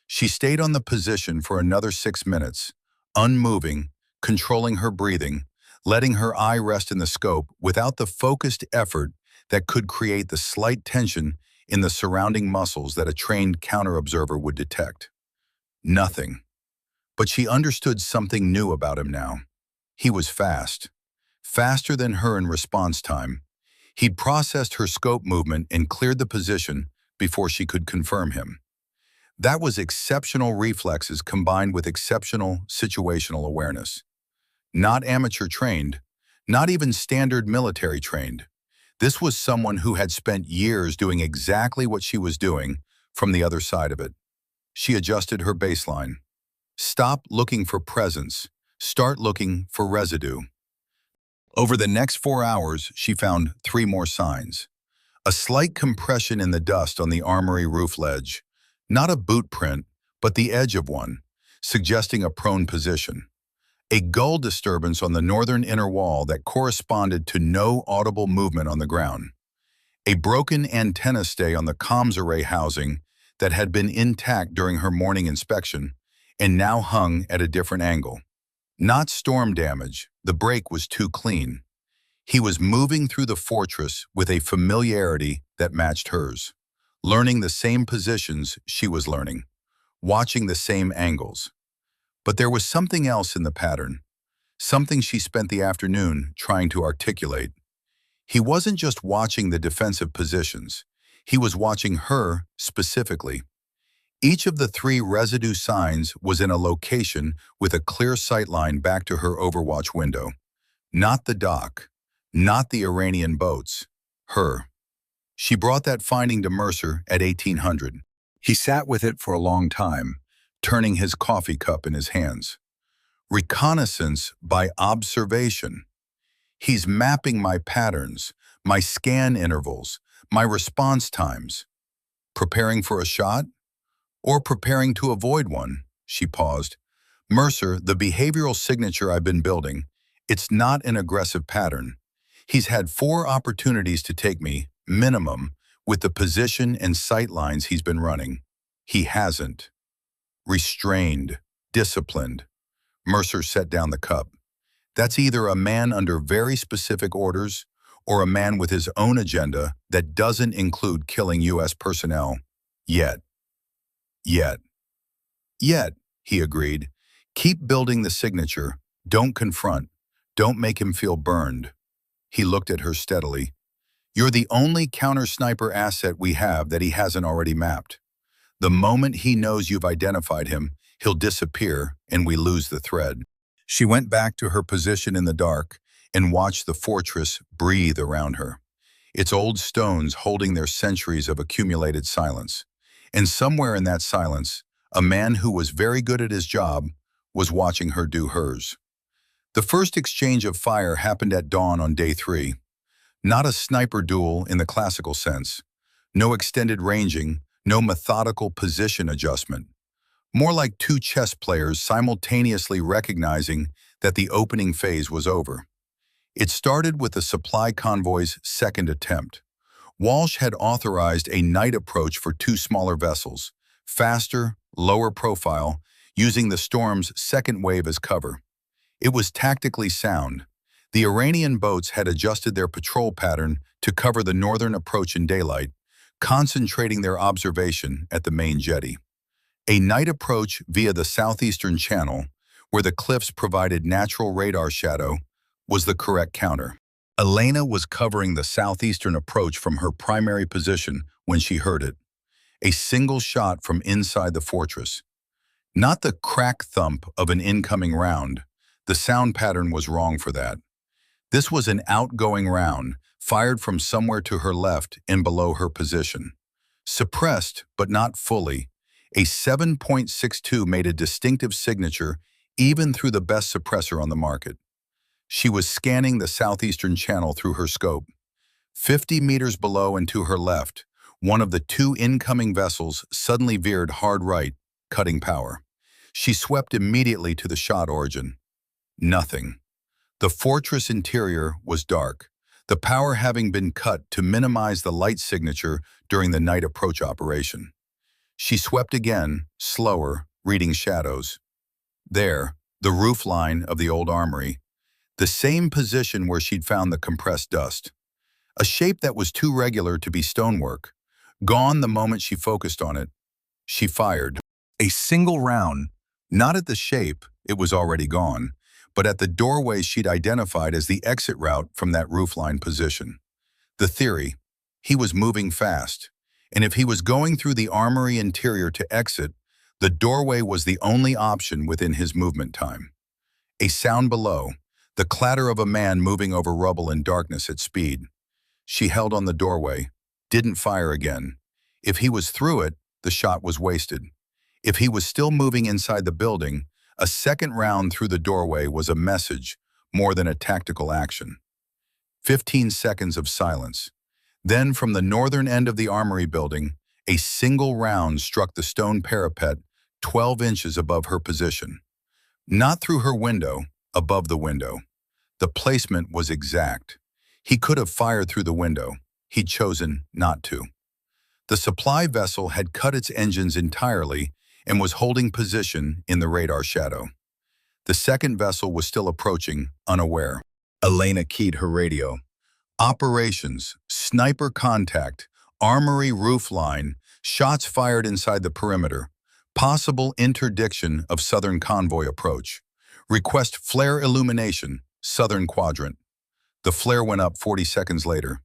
She stayed on the position for another 6 minutes, unmoving, controlling her breathing, letting her eye rest in the scope without the focused effort that could create the slight tension in the surrounding muscles that a trained counter-observer would detect. Nothing. But she understood something new about him now. He was fast. Faster than her in response time. He'd processed her scope movement and cleared the position before she could confirm him. That was exceptional reflexes combined with exceptional situational awareness. Not amateur trained, not even standard military trained. This was someone who had spent years doing exactly what she was doing from the other side of it. She adjusted her baseline. Stop looking for presence. Start looking for residue. Over the next 4 hours, she found 3 more signs. A slight compression in the dust on the armory roof ledge. Not a boot print, but the edge of one, suggesting a prone position. A gull disturbance on the northern inner wall that corresponded to no audible movement on the ground. A broken antenna stay on the comms array housing that had been intact during her morning inspection and now hung at a different angle. Not storm damage, the break was too clean. He was moving through the fortress with a familiarity that matched hers, learning the same positions she was learning, watching the same angles. But there was something else in the pattern, something she spent the afternoon trying to articulate. He wasn't just watching the defensive positions, he was watching her specifically. Each of the three residue signs was in a location with a clear sightline back to her overwatch window. Not the dock, not the Iranian boats, her. She brought that finding to Mercer at 1800. He sat with it for a long time, turning his coffee cup in his hands. Reconnaissance by observation. He's mapping my patterns, my scan intervals, my response times. Preparing for a shot? Or preparing to avoid one? She paused. Mercer, the behavioral signature I've been building, it's not an aggressive pattern. He's had 4 opportunities to take me, minimum, with the position and sight lines he's been running. He hasn't. Restrained, disciplined. Mercer set down the cup. That's either a man under very specific orders or a man with his own agenda that doesn't include killing U.S. personnel. Yet. Yet, he agreed. Keep building the signature. Don't confront. Don't make him feel burned. He looked at her steadily. You're the only counter-sniper asset we have that he hasn't already mapped. The moment he knows you've identified him, he'll disappear and we lose the thread. She went back to her position in the dark and watched the fortress breathe around her, its old stones holding their centuries of accumulated silence. And somewhere in that silence, a man who was very good at his job was watching her do hers. The first exchange of fire happened at dawn on day 3. Not a sniper duel in the classical sense. No extended ranging, no methodical position adjustment. More like 2 chess players simultaneously recognizing that the opening phase was over. It started with the supply convoy's second attempt. Walsh had authorized a night approach for 2 smaller vessels, faster, lower profile, using the storm's second wave as cover. It was tactically sound. The Iranian boats had adjusted their patrol pattern to cover the northern approach in daylight, concentrating their observation at the main jetty. A night approach via the southeastern channel, where the cliffs provided natural radar shadow, was the correct counter. Elena was covering the southeastern approach from her primary position when she heard it. A single shot from inside the fortress. Not the crack thump of an incoming round. The sound pattern was wrong for that. This was an outgoing round, fired from somewhere to her left and below her position. Suppressed, but not fully, a 7.62 made a distinctive signature even through the best suppressor on the market. She was scanning the southeastern channel through her scope. 50 meters below and to her left, one of the 2 incoming vessels suddenly veered hard right, cutting power. She swept immediately to the shot origin. Nothing. The fortress interior was dark, the power having been cut to minimize the light signature during the night approach operation. She swept again, slower, reading shadows. There, the roof line of the old armory, the same position where she'd found the compressed dust. A shape that was too regular to be stonework. Gone the moment she focused on it. She fired. A single round, not at the shape, it was already gone, but at the doorway she'd identified as the exit route from that roofline position. The theory, he was moving fast, and if he was going through the armory interior to exit, the doorway was the only option within his movement time. A sound below, the clatter of a man moving over rubble in darkness at speed. She held on the doorway, didn't fire again. If he was through it, the shot was wasted. If he was still moving inside the building, a second round through the doorway was a message more than a tactical action. 15 seconds of silence. Then from the northern end of the armory building, a single round struck the stone parapet 12 inches above her position. Not through her window, above the window. The placement was exact. He could have fired through the window. He'd chosen not to. The supply vessel had cut its engines entirely and was holding position in the radar shadow. The second vessel was still approaching, unaware. Elena keyed her radio. Operations, sniper contact, armory roof line, shots fired inside the perimeter, possible interdiction of southern convoy approach. Request flare illumination, southern quadrant. The flare went up 40 seconds later.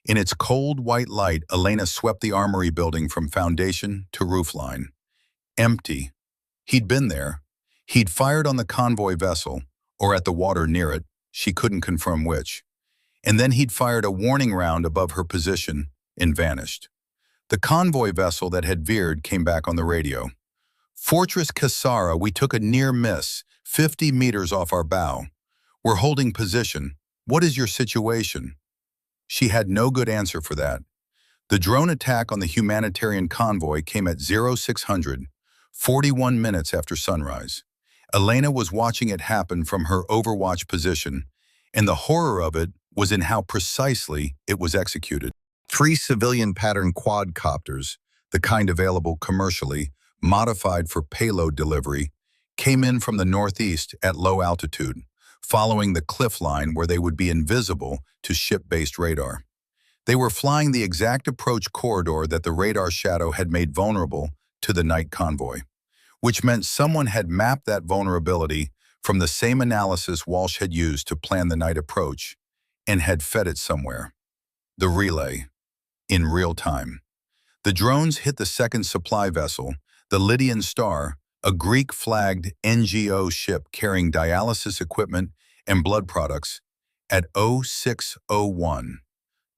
In its cold white light, Elena swept the armory building from foundation to roofline. Empty. He'd been there. He'd fired on the convoy vessel, or at the water near it, she couldn't confirm which. And then he'd fired a warning round above her position and vanished. The convoy vessel that had veered came back on the radio. Fortress Kessara, we took a near miss, 50 meters off our bow. We're holding position. What is your situation? She had no good answer for that. The drone attack on the humanitarian convoy came at 0600, 41 minutes after sunrise. Elena was watching it happen from her overwatch position, and the horror of it was in how precisely it was executed. 3 civilian pattern quadcopters, the kind available commercially, modified for payload delivery, came in from the northeast at low altitude, following the cliff line where they would be invisible to ship-based radar. They were flying the exact approach corridor that the radar shadow had made vulnerable to the night convoy, which meant someone had mapped that vulnerability from the same analysis Walsh had used to plan the night approach and had fed it somewhere. The relay. In real time. The drones hit the second supply vessel, the Lydian Star, a Greek-flagged NGO ship carrying dialysis equipment and blood products, at 0601.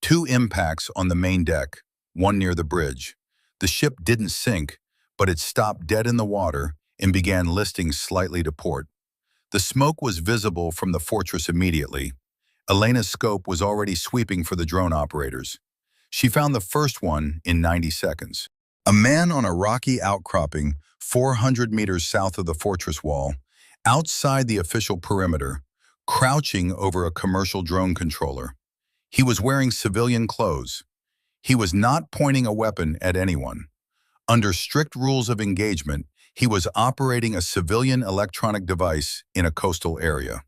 2 impacts on the main deck, one near the bridge. The ship didn't sink, but it stopped dead in the water and began listing slightly to port. The smoke was visible from the fortress immediately. Elena's scope was already sweeping for the drone operators. She found the first one in 90 seconds. A man on a rocky outcropping 400 meters south of the fortress wall, outside the official perimeter, crouching over a commercial drone controller. He was wearing civilian clothes. He was not pointing a weapon at anyone. Under strict rules of engagement, he was operating a civilian electronic device in a coastal area.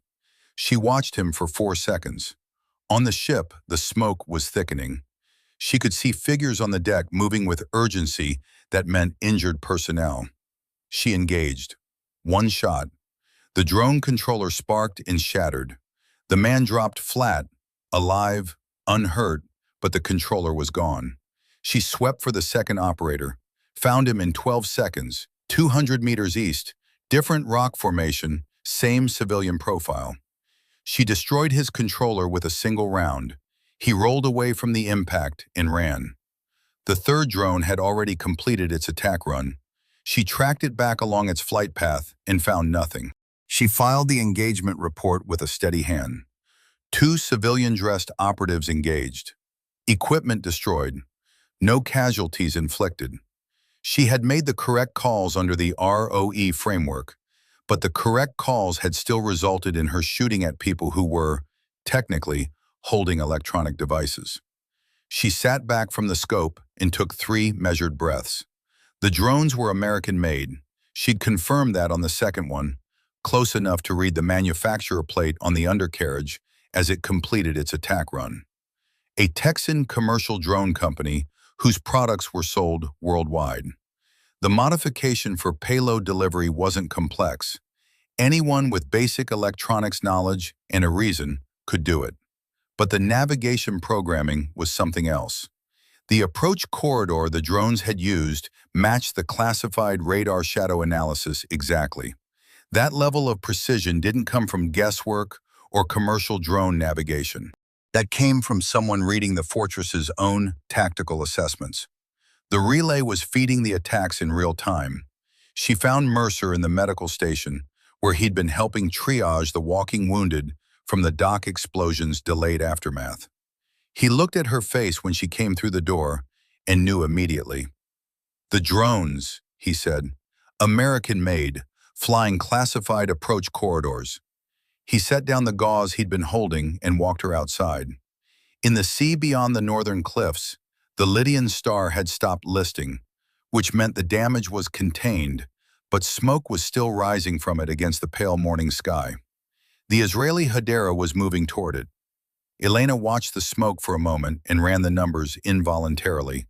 She watched him for 4 seconds. On the ship, the smoke was thickening. She could see figures on the deck moving with urgency that meant injured personnel. She engaged. 1 shot. The drone controller sparked and shattered. The man dropped flat, alive, unhurt, but the controller was gone. She swept for the second operator, found him in 12 seconds, 200 meters east, different rock formation, same civilian profile. She destroyed his controller with a single round. He rolled away from the impact and ran. The third drone had already completed its attack run. She tracked it back along its flight path and found nothing. She filed the engagement report with a steady hand. 2 civilian-dressed operatives engaged. Equipment destroyed. No casualties inflicted. She had made the correct calls under the ROE framework, but the correct calls had still resulted in her shooting at people who were, technically, holding electronic devices. She sat back from the scope and took 3 measured breaths. The drones were American-made. She'd confirmed that on the second one, close enough to read the manufacturer plate on the undercarriage as it completed its attack run. A Texan commercial drone company whose products were sold worldwide. The modification for payload delivery wasn't complex. Anyone with basic electronics knowledge and a reason could do it. But the navigation programming was something else. The approach corridor the drones had used matched the classified radar shadow analysis exactly. That level of precision didn't come from guesswork or commercial drone navigation. That came from someone reading the fortress's own tactical assessments. The relay was feeding the attacks in real time. She found Mercer in the medical station, where he'd been helping triage the walking wounded from the dock explosion's delayed aftermath. He looked at her face when she came through the door and knew immediately. "The drones," he said, "American-made, flying classified approach corridors." He set down the gauze he'd been holding and walked her outside. In the sea beyond the northern cliffs, The Lydian star had stopped listing, which meant the damage was contained, but smoke was still rising from it against the pale morning sky. The Israeli Hadera was moving toward it. Elena watched the smoke for a moment and ran the numbers involuntarily.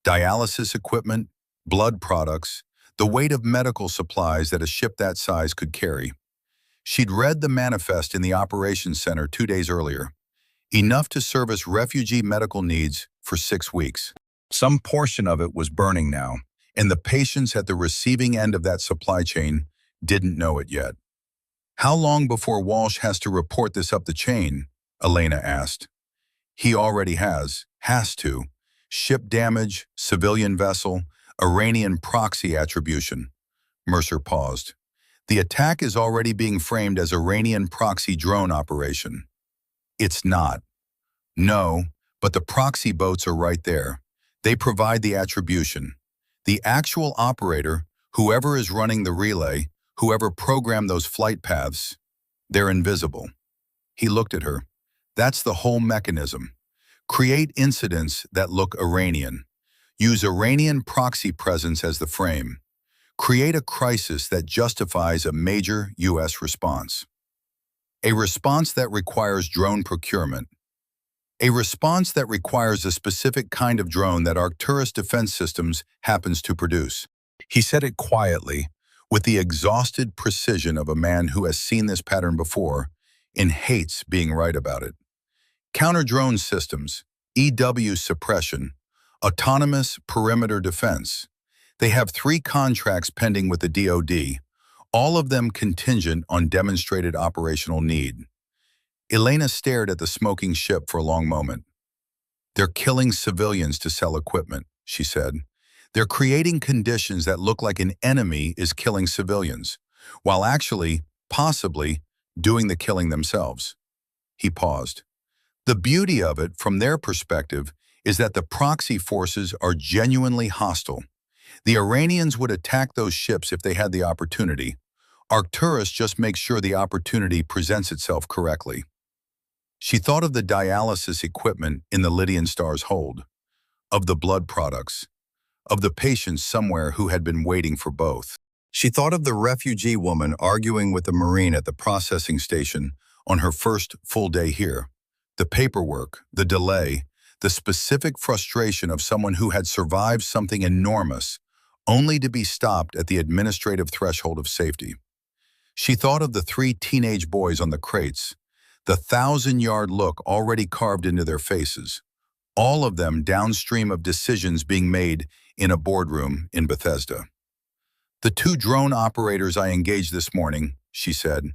Dialysis equipment, blood products, the weight of medical supplies that a ship that size could carry. She'd read the manifest in the operations center 2 days earlier. Enough to service refugee medical needs for 6 weeks. Some portion of it was burning now, and the patients at the receiving end of that supply chain didn't know it yet. How long before Walsh has to report this up the chain? Elena asked. He already has to. Ship damage, civilian vessel, Iranian proxy attribution. Mercer paused. The attack is already being framed as Iranian proxy drone operation. It's not. No, but the proxy boats are right there. They provide the attribution. The actual operator, whoever is running the relay, whoever programmed those flight paths, they're invisible. He looked at her. That's the whole mechanism. Create incidents that look Iranian. Use Iranian proxy presence as the frame. Create a crisis that justifies a major U.S. response. A response that requires drone procurement. A response that requires a specific kind of drone that Arcturus Defense Systems happens to produce. He said it quietly, with the exhausted precision of a man who has seen this pattern before and hates being right about it. Counter-drone systems, EW suppression, autonomous perimeter defense. They have 3 contracts pending with the DoD, all of them contingent on demonstrated operational need. Elena stared at the smoking ship for a long moment. They're killing civilians to sell equipment, she said. They're creating conditions that look like an enemy is killing civilians, while actually, possibly, doing the killing themselves. He paused. The beauty of it, from their perspective, is that the proxy forces are genuinely hostile. The Iranians would attack those ships if they had the opportunity. Arcturus just makes sure the opportunity presents itself correctly. She thought of the dialysis equipment in the Lydian star's hold, of the blood products, of the patients somewhere who had been waiting for both. She thought of the refugee woman arguing with the Marine at the processing station on her first full day here. The paperwork, the delay, the specific frustration of someone who had survived something enormous, only to be stopped at the administrative threshold of safety. She thought of the 3 teenage boys on the crates, the 1,000-yard look already carved into their faces, all of them downstream of decisions being made in a boardroom in Bethesda. The 2 drone operators I engaged this morning, she said,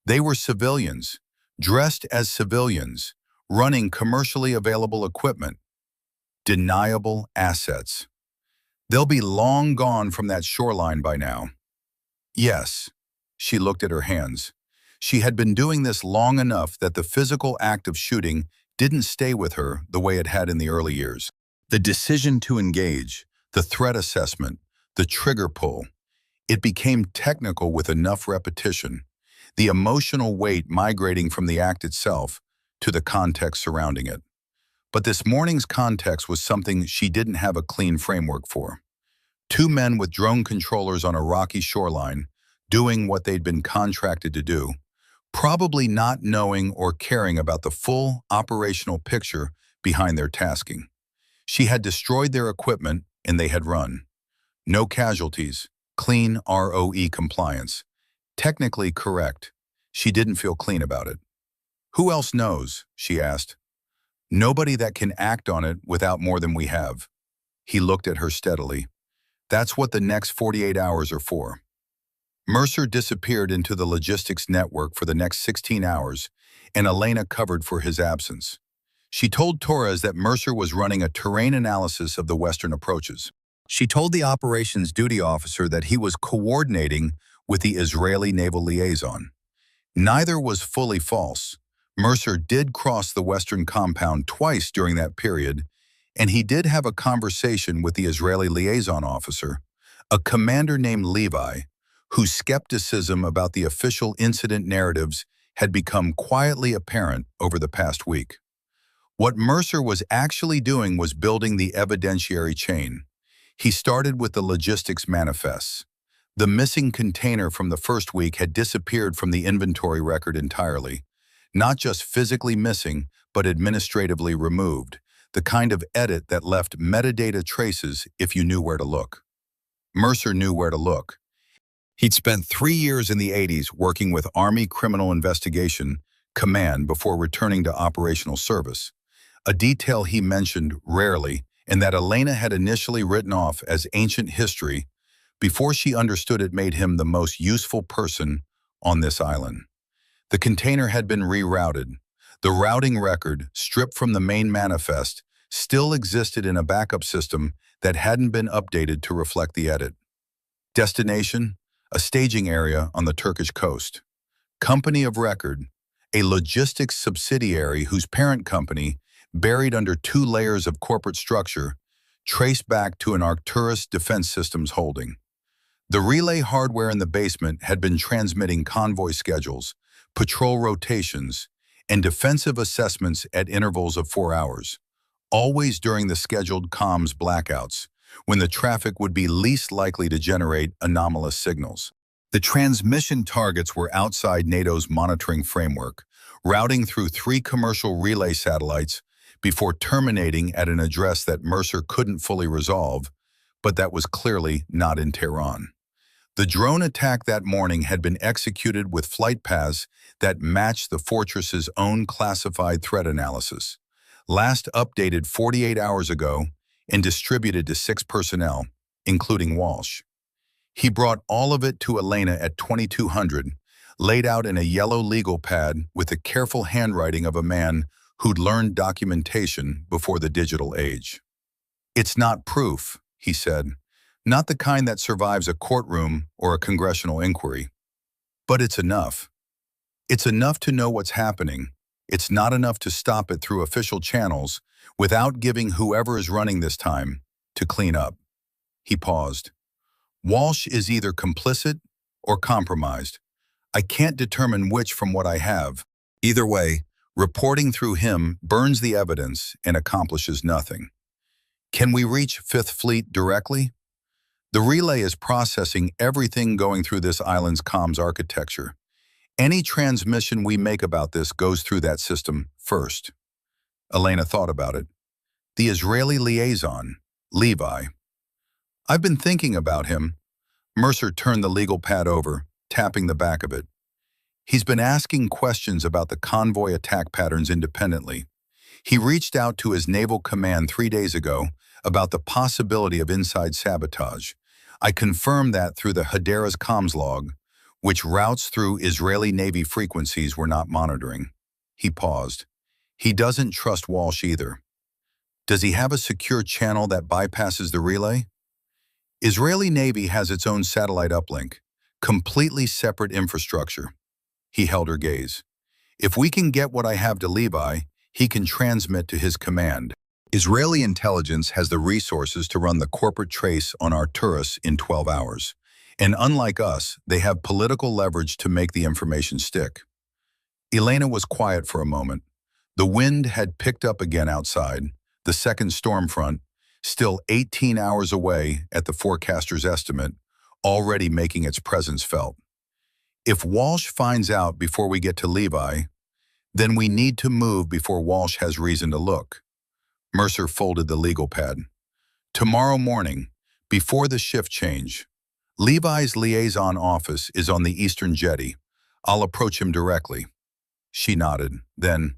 they were civilians, dressed as civilians, running commercially available equipment. Deniable assets. They'll be long gone from that shoreline by now. Yes, she looked at her hands. She had been doing this long enough that the physical act of shooting didn't stay with her the way it had in the early years. The decision to engage, the threat assessment, the trigger pull, it became technical with enough repetition, the emotional weight migrating from the act itself to the context surrounding it. But this morning's context was something she didn't have a clean framework for. 2 men with drone controllers on a rocky shoreline, doing what they'd been contracted to do, probably not knowing or caring about the full operational picture behind their tasking. She had destroyed their equipment and they had run. No casualties, clean ROE compliance. Technically correct. She didn't feel clean about it. Who else knows? She asked. Nobody that can act on it without more than we have. He looked at her steadily. That's what the next 48 hours are for. Mercer disappeared into the logistics network for the next 16 hours, and Elena covered for his absence. She told Torres that Mercer was running a terrain analysis of the western approaches. She told the operations duty officer that he was coordinating with the Israeli naval liaison. Neither was fully false. Mercer did cross the western compound twice during that period, and he did have a conversation with the Israeli liaison officer, a commander named Levi, whose skepticism about the official incident narratives had become quietly apparent over the past week. What Mercer was actually doing was building the evidentiary chain. He started with the logistics manifests. The missing container from the first week had disappeared from the inventory record entirely. Not just physically missing, but administratively removed. The kind of edit that left metadata traces if you knew where to look. Mercer knew where to look. He'd spent 3 years in the 80s working with Army Criminal Investigation Command before returning to operational service. A detail he mentioned rarely, and that Elena had initially written off as ancient history before she understood it made him the most useful person on this island. The container had been rerouted. The routing record, stripped from the main manifest, still existed in a backup system that hadn't been updated to reflect the edit. Destination: a staging area on the Turkish coast. Company of record: a logistics subsidiary whose parent company, buried under 2 layers of corporate structure, traced back to an Arcturus Defense Systems holding. The relay hardware in the basement had been transmitting convoy schedules, patrol rotations, and defensive assessments at intervals of 4 hours, always during the scheduled comms blackouts, when the traffic would be least likely to generate anomalous signals. The transmission targets were outside NATO's monitoring framework, routing through 3 commercial relay satellites before terminating at an address that Mercer couldn't fully resolve, but that was clearly not in Tehran. The drone attack that morning had been executed with flight paths that matched the Fortress's own classified threat analysis, last updated 48 hours ago and distributed to 6 personnel, including Walsh. He brought all of it to Elena at 2200, laid out in a yellow legal pad with the careful handwriting of a man who'd learned documentation before the digital age. "It's not proof," he said, "not the kind that survives a courtroom or a congressional inquiry. But it's enough. It's enough to know what's happening. It's not enough to stop it through official channels without giving whoever is running this time to clean up." He paused. "Walsh is either complicit or compromised. I can't determine which from what I have. Either way, reporting through him burns the evidence and accomplishes nothing. Can we reach Fifth Fleet directly? The relay is processing everything going through this island's comms architecture. Any transmission we make about this goes through that system first." Elena thought about it. "The Israeli liaison, Levi. I've been thinking about him." Mercer turned the legal pad over, tapping the back of it. "He's been asking questions about the convoy attack patterns independently. He reached out to his naval command 3 days ago about the possibility of inside sabotage. I confirmed that through the Hadera's comms log, which routes through Israeli Navy frequencies we're not monitoring." He paused. "He doesn't trust Walsh either. Does he have a secure channel that bypasses the relay?" "Israeli Navy has its own satellite uplink, completely separate infrastructure." He held her gaze. "If we can get what I have to Levi, he can transmit to his command. Israeli intelligence has the resources to run the corporate trace on Arcturus in 12 hours. And unlike us, they have political leverage to make the information stick." Elena was quiet for a moment. The wind had picked up again outside, the second storm front, still 18 hours away at the forecaster's estimate, already making its presence felt. "If Walsh finds out before we get to Levi, then we need to move before Walsh has reason to look." Mercer folded the legal pad. "Tomorrow morning, before the shift change, Levi's liaison office is on the eastern jetty. I'll approach him directly." She nodded. Then,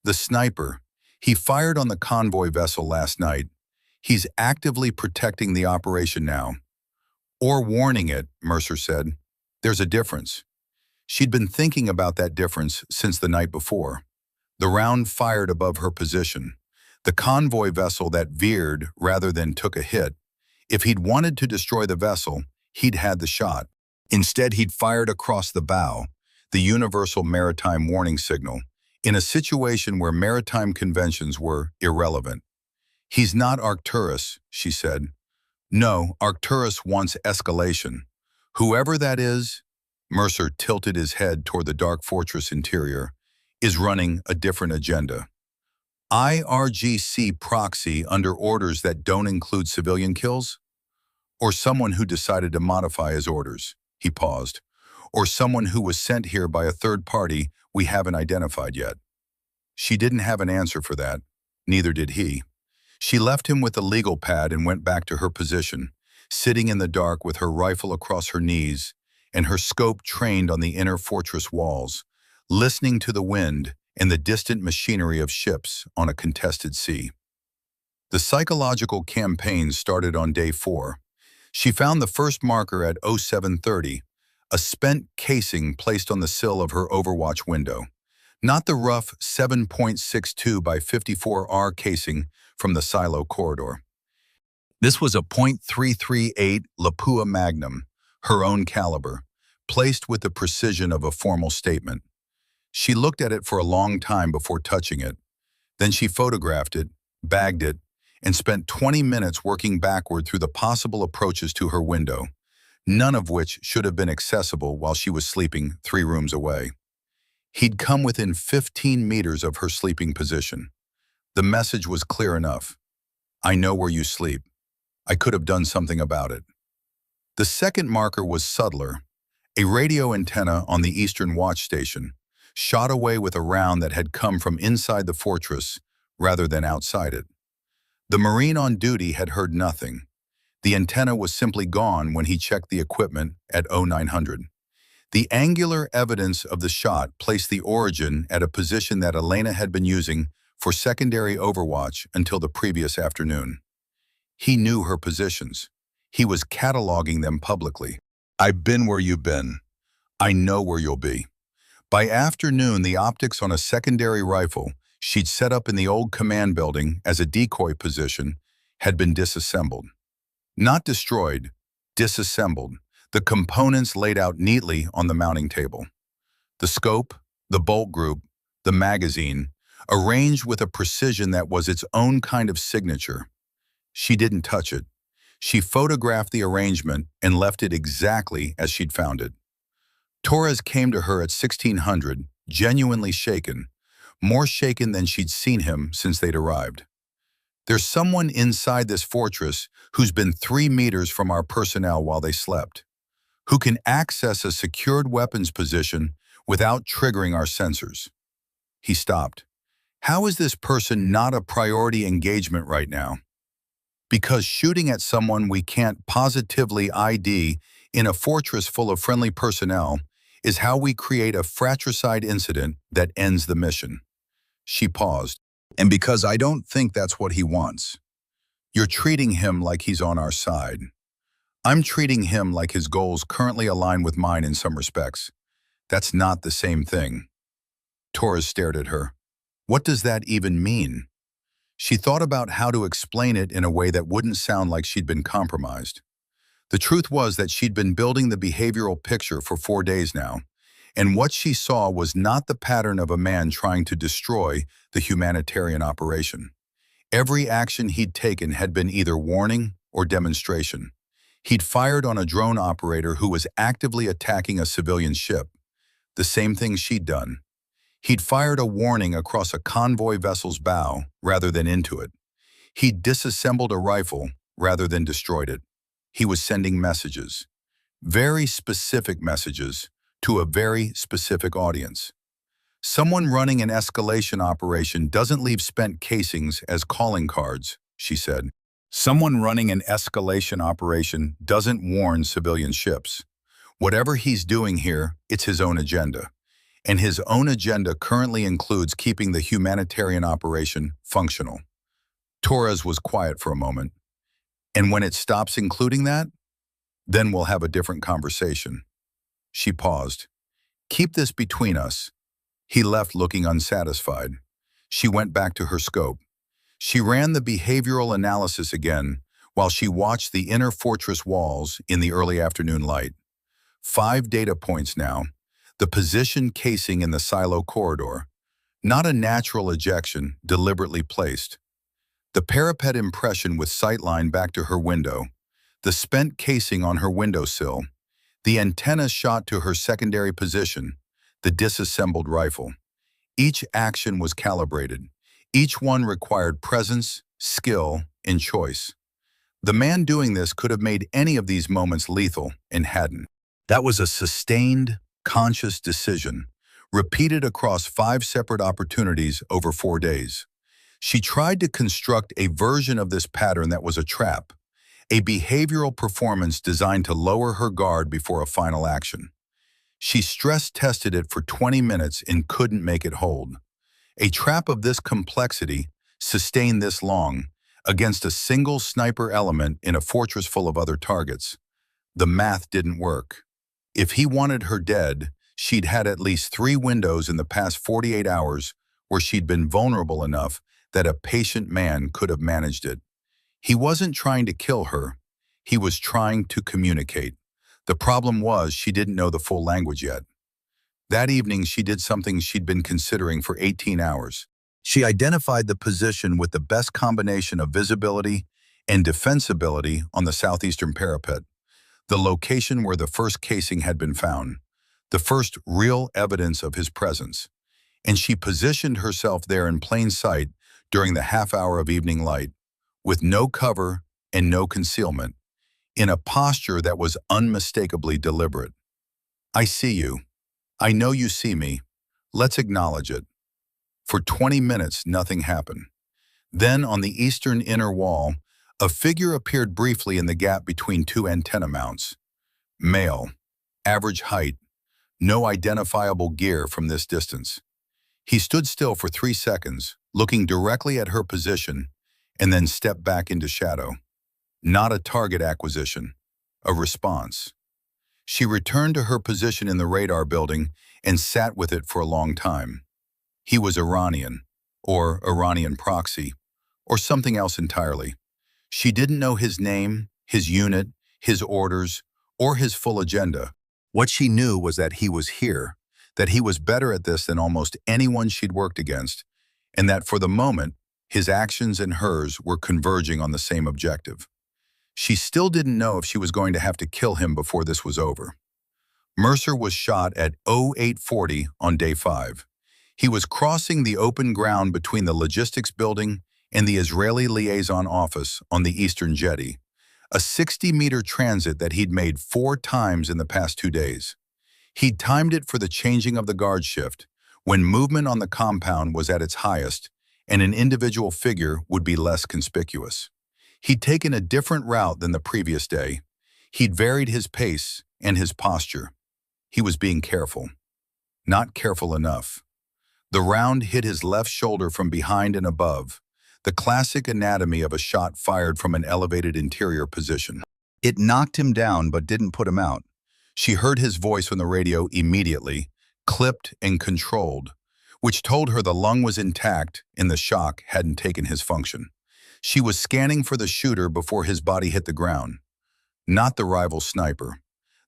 "The sniper. He fired on the convoy vessel last night. He's actively protecting the operation now." "Or warning it," Mercer said. "There's a difference." She'd been thinking about that difference since the night before. The round fired above her position. The convoy vessel that veered rather than took a hit. If he'd wanted to destroy the vessel, he'd had the shot. Instead, he'd fired across the bow, the universal maritime warning signal, in a situation where maritime conventions were irrelevant. "He's not Arcturus," she said. "No, Arcturus wants escalation. Whoever that is," Mercer tilted his head toward the dark fortress interior, "is running a different agenda." IRGC proxy under orders that don't include civilian kills? Or someone who decided to modify his orders? He paused. Or someone who was sent here by a third party we haven't identified yet? She didn't have an answer for that. Neither did he. She left him with the legal pad and went back to her position, sitting in the dark with her rifle across her knees and her scope trained on the inner fortress walls, listening to the wind and the distant machinery of ships on a contested sea. The psychological campaign started on day 4. She found the first marker at 0730, a spent casing placed on the sill of her overwatch window. Not the rough 7.62 by 54R casing from the silo corridor. This was a .338 Lapua Magnum, her own caliber, placed with the precision of a formal statement. She looked at it for a long time before touching it. Then she photographed it, bagged it, and spent 20 minutes working backward through the possible approaches to her window, none of which should have been accessible while she was sleeping 3 rooms away. He'd come within 15 meters of her sleeping position. The message was clear enough. I know where you sleep. I could have done something about it. The second marker was subtler, a radio antenna on the Eastern Watch Station, shot away with a round that had come from inside the fortress rather than outside it. The Marine on duty had heard nothing. The antenna was simply gone when he checked the equipment at 0900. The angular evidence of the shot placed the origin at a position that Elena had been using for secondary overwatch until the previous afternoon. He knew her positions. He was cataloging them publicly. I've been where you've been. I know where you'll be. By afternoon, the optics on a secondary rifle she'd set up in the old command building as a decoy position had been disassembled. Not destroyed, disassembled. The components laid out neatly on the mounting table. The scope, the bolt group, the magazine, arranged with a precision that was its own kind of signature. She didn't touch it. She photographed the arrangement and left it exactly as she'd found it. Torres came to her at 1600, genuinely shaken, more shaken than she'd seen him since they'd arrived. There's someone inside this fortress who's been 3 meters from our personnel while they slept, who can access a secured weapons position without triggering our sensors. He stopped. How is this person not a priority engagement right now? Because shooting at someone we can't positively ID in a fortress full of friendly personnel is how we create a fratricide incident that ends the mission. She paused. And because I don't think that's what he wants. You're treating him like he's on our side. I'm treating him like his goals currently align with mine in some respects. That's not the same thing. Torres stared at her. What does that even mean? She thought about how to explain it in a way that wouldn't sound like she'd been compromised. The truth was that she'd been building the behavioral picture for 4 days now, and what she saw was not the pattern of a man trying to destroy the humanitarian operation. Every action he'd taken had been either warning or demonstration. He'd fired on a drone operator who was actively attacking a civilian ship, the same thing she'd done. He'd fired a warning across a convoy vessel's bow rather than into it. He'd disassembled a rifle rather than destroyed it. He was sending messages, very specific messages, to a very specific audience. Someone running an escalation operation doesn't leave spent casings as calling cards, she said. Someone running an escalation operation doesn't warn civilian ships. Whatever he's doing here, it's his own agenda. And his own agenda currently includes keeping the humanitarian operation functional. Torres was quiet for a moment. And when it stops including that, then we'll have a different conversation. She paused. Keep this between us. He left looking unsatisfied. She went back to her scope. She ran the behavioral analysis again while she watched the inner fortress walls in the early afternoon light. 5 data points now. The position casing in the silo corridor. Not a natural ejection, deliberately placed. The parapet impression with sightline back to her window. The spent casing on her windowsill. The antenna shot to her secondary position. The disassembled rifle. Each action was calibrated. Each one required presence, skill, and choice. The man doing this could have made any of these moments lethal and hadn't. That was a sustained, conscious decision, repeated across 5 separate opportunities over 4 days. She tried to construct a version of this pattern that was a trap, a behavioral performance designed to lower her guard before a final action. She stress-tested it for 20 minutes and couldn't make it hold. A trap of this complexity, sustained this long, against a single sniper element in a fortress full of other targets. The math didn't work. If he wanted her dead, she'd had at least 3 windows in the past 48 hours where she'd been vulnerable enough that a patient man could have managed it. He wasn't trying to kill her. He was trying to communicate. The problem was she didn't know the full language yet. That evening, she did something she'd been considering for 18 hours. She identified the position with the best combination of visibility and defensibility on the southeastern parapet, the location where the first casing had been found, the first real evidence of his presence. And she positioned herself there in plain sight during the half-hour of evening light, with no cover and no concealment, in a posture that was unmistakably deliberate. I see you. I know you see me. Let's acknowledge it. For 20 minutes, nothing happened. Then, on the eastern inner wall, a figure appeared briefly in the gap between 2 antenna mounts. Male, average height, no identifiable gear from this distance. He stood still for 3 seconds, looking directly at her position, and then stepped back into shadow. Not a target acquisition, a response. She returned to her position in the radar building and sat with it for a long time. He was Iranian, or Iranian proxy, or something else entirely. She didn't know his name, his unit, his orders, or his full agenda. What she knew was that he was here, that he was better at this than almost anyone she'd worked against, and that for the moment, his actions and hers were converging on the same objective. She still didn't know if she was going to have to kill him before this was over. Mercer was shot at 0840 on day 5. He was crossing the open ground between the logistics building and the Israeli liaison office on the eastern jetty, a 60-meter transit that he'd made 4 times in the past 2 days. He'd timed it for the changing of the guard shift, when movement on the compound was at its highest and an individual figure would be less conspicuous. He'd taken a different route than the previous day. He'd varied his pace and his posture. He was being careful. Not careful enough. The round hit his left shoulder from behind and above, the classic anatomy of a shot fired from an elevated interior position. It knocked him down but didn't put him out. She heard his voice on the radio immediately, clipped and controlled, which told her the lung was intact and the shock hadn't taken his function. She was scanning for the shooter before his body hit the ground. Not the rival sniper.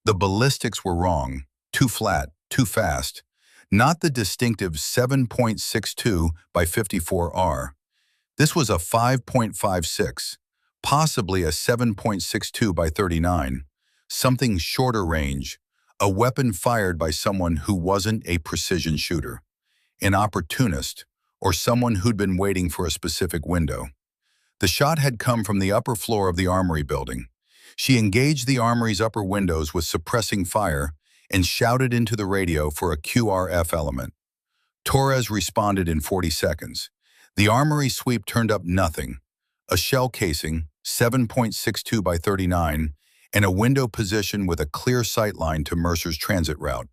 The ballistics were wrong, too flat, too fast. Not the distinctive 7.62 by 54R. This was a 5.56, possibly a 7.62 by 39, something shorter range, a weapon fired by someone who wasn't a precision shooter, an opportunist, or someone who'd been waiting for a specific window. The shot had come from the upper floor of the armory building. She engaged the armory's upper windows with suppressing fire and shouted into the radio for a QRF element. Torres responded in 40 seconds. The armory sweep turned up nothing. A shell casing, 7.62 by 39, and a window position with a clear sight line to Mercer's transit route.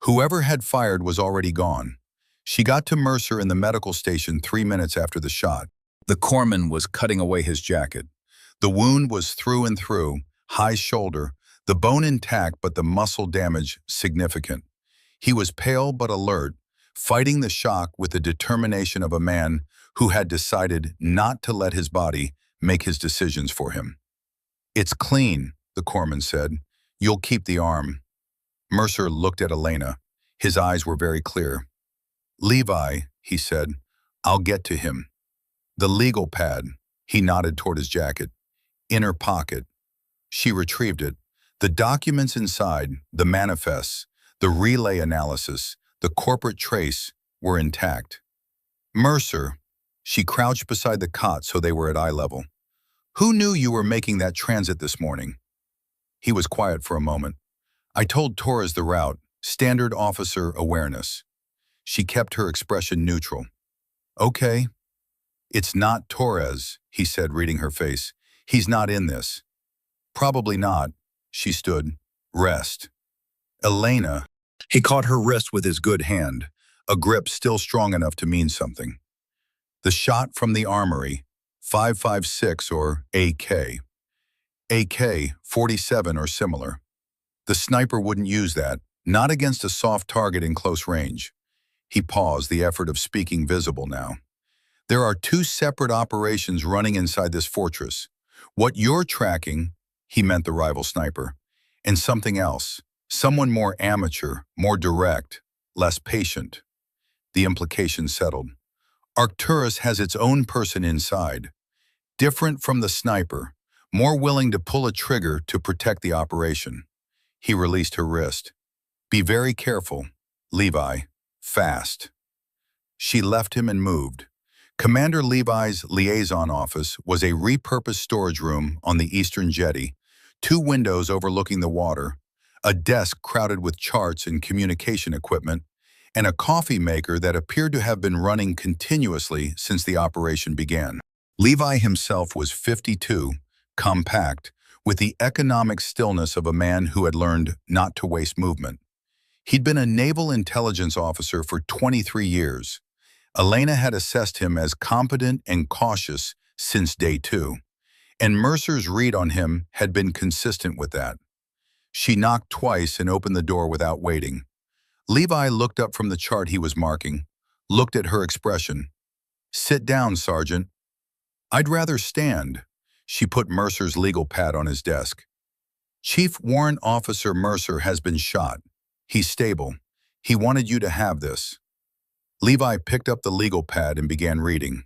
Whoever had fired was already gone. She got to Mercer in the medical station 3 minutes after the shot. The corpsman was cutting away his jacket. The wound was through and through, high shoulder, the bone intact but the muscle damage significant. He was pale but alert, fighting the shock with the determination of a man who had decided not to let his body make his decisions for him. "It's clean," the corpsman said. "You'll keep the arm." Mercer looked at Elena. His eyes were very clear. "Levi," he said, "I'll get to him." The legal pad, he nodded toward his jacket. Inner pocket. She retrieved it. The documents inside, the manifests, the relay analysis, the corporate trace were intact. "Mercer," She crouched beside the cot so they were at eye level. "Who knew you were making that transit this morning?" He was quiet for a moment. "I told Torres the route, standard officer awareness." She kept her expression neutral. "Okay." "It's not Torres," he said, reading her face. "He's not in this." "Probably not." She stood. "Rest." "Elena." He caught her wrist with his good hand, a grip still strong enough to mean something. "The shot from the armory, 5.56 or AK. AK-47 or similar. The sniper wouldn't use that, not against a soft target in close range." He paused, the effort of speaking visible now. "There are two separate operations running inside this fortress. What you're tracking," he meant the rival sniper, "and something else. Someone more amateur, more direct, less patient." The implication settled. "Arcturus has its own person inside, different from the sniper, more willing to pull a trigger to protect the operation." He released her wrist. "Be very careful, Levi. Fast." She left him and moved. Commander Levi's liaison office was a repurposed storage room on the eastern jetty, two windows overlooking the water, a desk crowded with charts and communication equipment, and a coffee maker that appeared to have been running continuously since the operation began. Levi himself was 52, compact, with the economic stillness of a man who had learned not to waste movement. He'd been a naval intelligence officer for 23 years. Elena had assessed him as competent and cautious since day 2, and Mercer's read on him had been consistent with that. She knocked twice and opened the door without waiting. Levi looked up from the chart he was marking, looked at her expression. "Sit down, Sergeant." "I'd rather stand." She put Mercer's legal pad on his desk. "Chief Warrant Officer Mercer has been shot. He's stable. He wanted you to have this." Levi picked up the legal pad and began reading.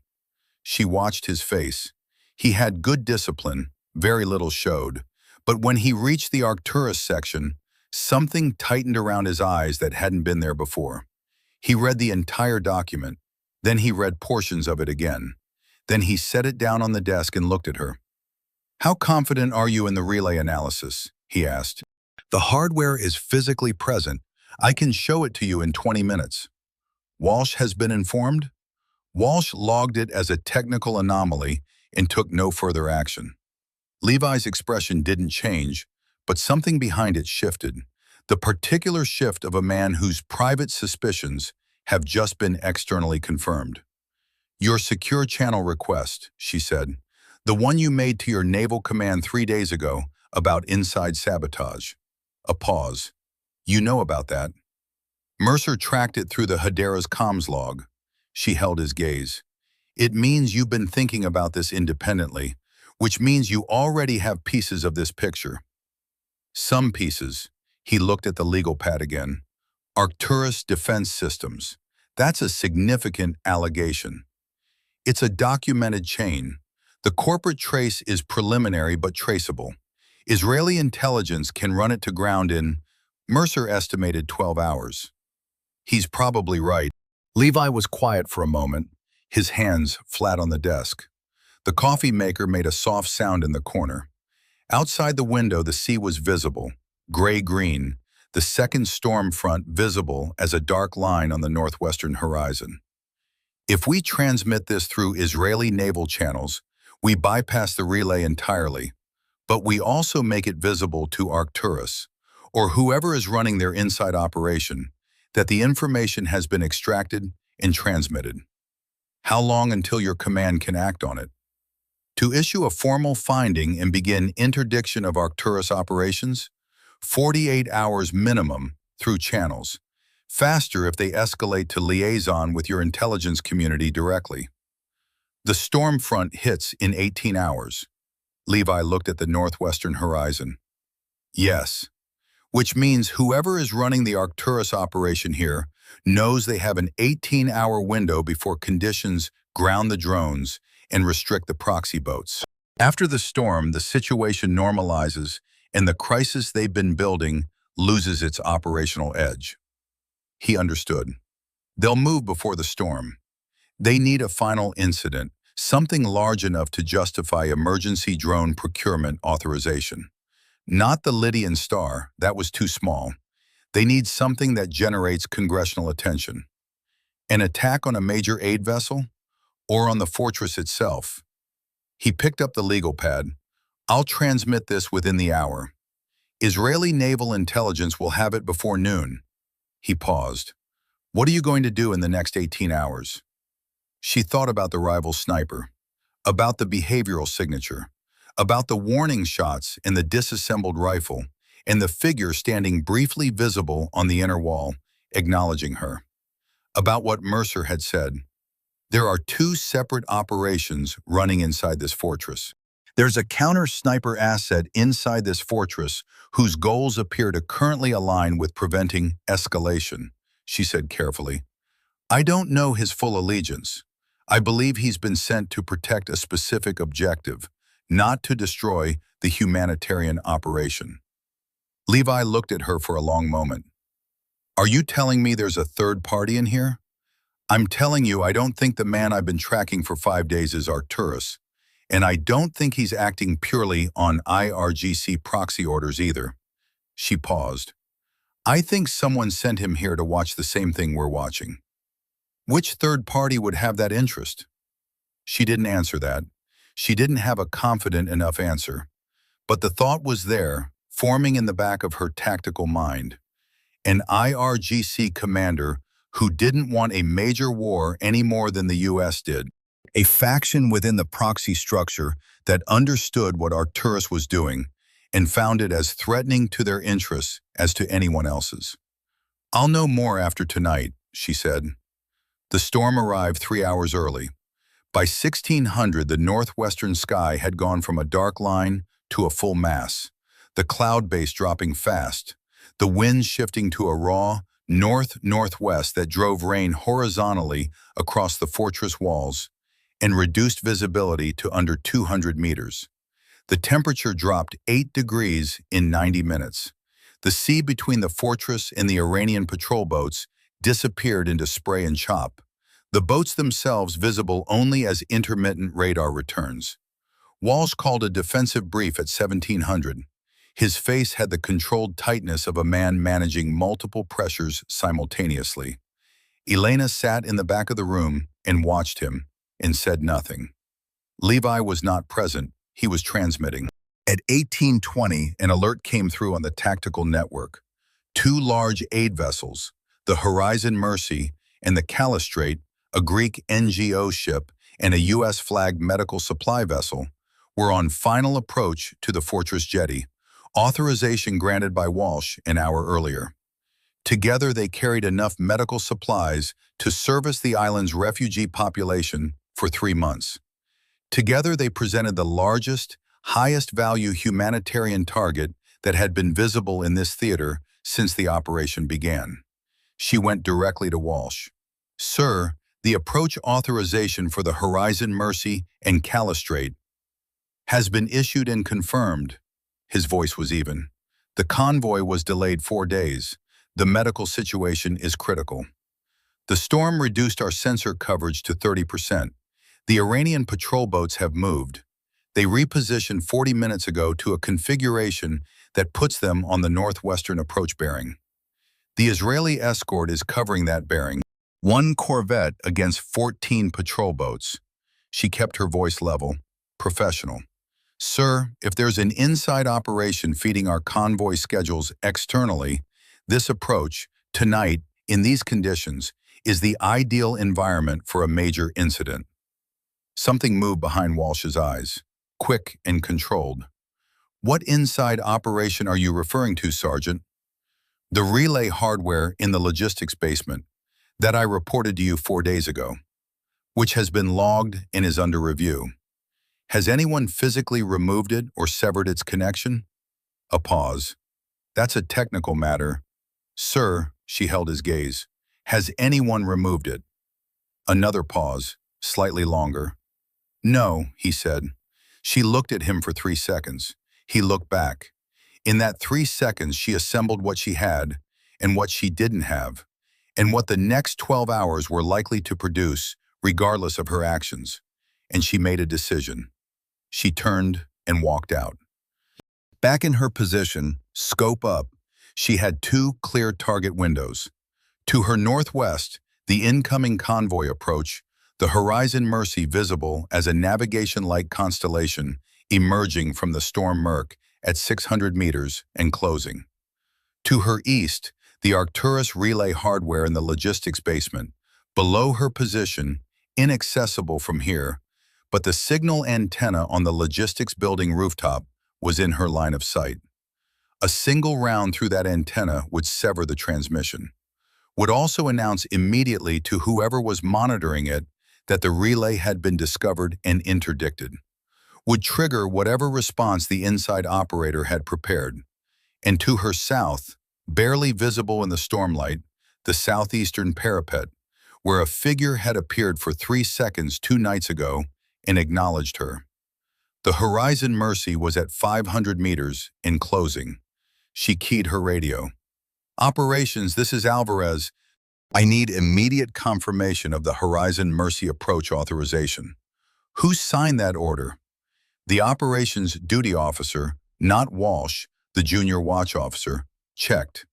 She watched his face. He had good discipline, very little showed, but when he reached the Arcturus section, something tightened around his eyes that hadn't been there before. He read the entire document, then he read portions of it again. Then he set it down on the desk and looked at her. "How confident are you in the relay analysis?" he asked. "The hardware is physically present. I can show it to you in 20 minutes. Walsh has been informed?" Walsh logged it as a technical anomaly and took no further action. Levi's expression didn't change, but something behind it shifted. The particular shift of a man whose private suspicions have just been externally confirmed. "Your secure channel request," she said. "The one you made to your naval command 3 days ago about inside sabotage." A pause. "You know about that?" Mercer tracked it through the Hedera's comms log. She held his gaze. "It means you've been thinking about this independently, which means you already have pieces of this picture." "Some pieces." He looked at the legal pad again. "Arcturus Defense Systems. That's a significant allegation. It's a documented chain. The corporate trace is preliminary but traceable. Israeli intelligence can run it to ground in," Mercer estimated, 12 hours. "He's probably right." Levi was quiet for a moment, his hands flat on the desk. The coffee maker made a soft sound in the corner. Outside the window, the sea was visible, gray-green, the second storm front visible as a dark line on the northwestern horizon. "If we transmit this through Israeli naval channels, we bypass the relay entirely, but we also make it visible to Arcturus, or whoever is running their inside operation, that the information has been extracted and transmitted. How long until your command can act on it? To issue a formal finding and begin interdiction of Arcturus operations? 48 hours minimum through channels. Faster if they escalate to liaison with your intelligence community directly. The storm front hits in 18 hours. Levi looked at the northwestern horizon. Yes. Which means whoever is running the Arcturus operation here knows they have an 18-hour window before conditions ground the drones and restrict the proxy boats. After the storm, the situation normalizes and the crisis they've been building loses its operational edge. He understood. They'll move before the storm. They need a final incident, something large enough to justify emergency drone procurement authorization. Not the Lydian Star, that was too small. They need something that generates congressional attention. An attack on a major aid vessel? Or on the fortress itself? He picked up the legal pad. I'll transmit this within the hour. Israeli naval intelligence will have it before noon. He paused. What are you going to do in the next 18 hours? She thought about the rival sniper, about the behavioral signature, about the warning shots in the disassembled rifle, and the figure standing briefly visible on the inner wall, acknowledging her. About what Mercer had said. There are two separate operations running inside this fortress. There's a counter-sniper asset inside this fortress whose goals appear to currently align with preventing escalation, she said carefully. I don't know his full allegiance. I believe he's been sent to protect a specific objective, not to destroy the humanitarian operation. Levi looked at her for a long moment. Are you telling me there's a third party in here? I'm telling you, I don't think the man I've been tracking for 5 days is Arcturus, and I don't think he's acting purely on IRGC proxy orders either. She paused. I think someone sent him here to watch the same thing we're watching. Which third party would have that interest? She didn't answer that. She didn't have a confident enough answer. But the thought was there, forming in the back of her tactical mind. An IRGC commander who didn't want a major war any more than the US did. A faction within the proxy structure that understood what Arcturus was doing and found it as threatening to their interests as to anyone else's. I'll know more after tonight, she said. The storm arrived 3 hours early. By 1600, the northwestern sky had gone from a dark line to a full mass, the cloud base dropping fast, the wind shifting to a raw, north-northwest that drove rain horizontally across the fortress walls and reduced visibility to under 200 meters. The temperature dropped 8 degrees in 90 minutes. The sea between the fortress and the Iranian patrol boats disappeared into spray and chop, the boats themselves visible only as intermittent radar returns. Walsh called a defensive brief at 1700. His face had the controlled tightness of a man managing multiple pressures simultaneously. Elena sat in the back of the room and watched him and said nothing. Levi was not present. He was transmitting. At 1820, an alert came through on the tactical network. 2 large aid vessels, the Horizon Mercy and the Callistrate, a Greek NGO ship and a U.S.-flagged medical supply vessel, were on final approach to the fortress jetty, authorization granted by Walsh an hour earlier. Together they carried enough medical supplies to service the island's refugee population for 3 months. Together they presented the largest, highest-value humanitarian target that had been visible in this theater since the operation began. She went directly to Walsh. Sir, the approach authorization for the Horizon Mercy and Callistrate has been issued and confirmed. His voice was even. The convoy was delayed 4 days. The medical situation is critical. The storm reduced our sensor coverage to 30%. The Iranian patrol boats have moved. They repositioned 40 minutes ago to a configuration that puts them on the northwestern approach bearing. The Israeli escort is covering that bearing, 1 corvette against 14 patrol boats. She kept her voice level, professional. Sir, if there's an inside operation feeding our convoy schedules externally, this approach, tonight, in these conditions, is the ideal environment for a major incident. Something moved behind Walsh's eyes, quick and controlled. What inside operation are you referring to, Sergeant? The relay hardware in the logistics basement that I reported to you 4 days ago, which has been logged and is under review. Has anyone physically removed it or severed its connection? A pause. That's a technical matter. Sir, she held his gaze. Has anyone removed it? Another pause, slightly longer. No, he said. She looked at him for 3 seconds. He looked back. In that 3 seconds, she assembled what she had and what she didn't have, and what the next 12 hours were likely to produce, regardless of her actions, and she made a decision. She turned and walked out. Back in her position, scope up, she had two clear target windows. To her northwest, the incoming convoy approach, the Horizon Mercy visible as a navigation-like constellation emerging from the storm murk at 600 meters and closing. To her east, the Arcturus relay hardware in the logistics basement, below her position, inaccessible from here, but the signal antenna on the logistics building rooftop was in her line of sight. A single round through that antenna would sever the transmission, would also announce immediately to whoever was monitoring it that the relay had been discovered and interdicted, would trigger whatever response the inside operator had prepared. And to her south, barely visible in the stormlight, the southeastern parapet, where a figure had appeared for 3 seconds 2 nights ago and acknowledged her. The Horizon Mercy was at 500 meters in closing. She keyed her radio. "Operations, this is Alvarez. I need immediate confirmation of the Horizon Mercy approach authorization." "Who signed that order?" The operations duty officer, not Walsh, the junior watch officer, checked.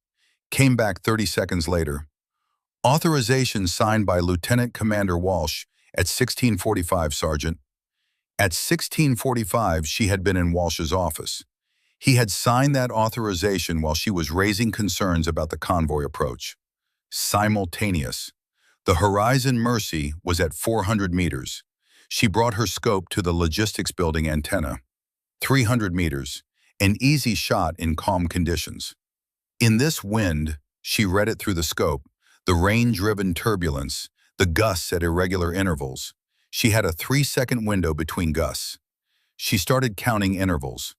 Came back 30 seconds later. "Authorization signed by Lieutenant Commander Walsh at 16:45, Sergeant." At 16:45, she had been in Walsh's office. He had signed that authorization while she was raising concerns about the convoy approach. Simultaneous. The Horizon Mercy was at 400 meters. She brought her scope to the logistics building antenna. 300 meters, an easy shot in calm conditions. In this wind, she read it through the scope, the rain-driven turbulence, the gusts at irregular intervals. She had a 3-second window between gusts. She started counting intervals.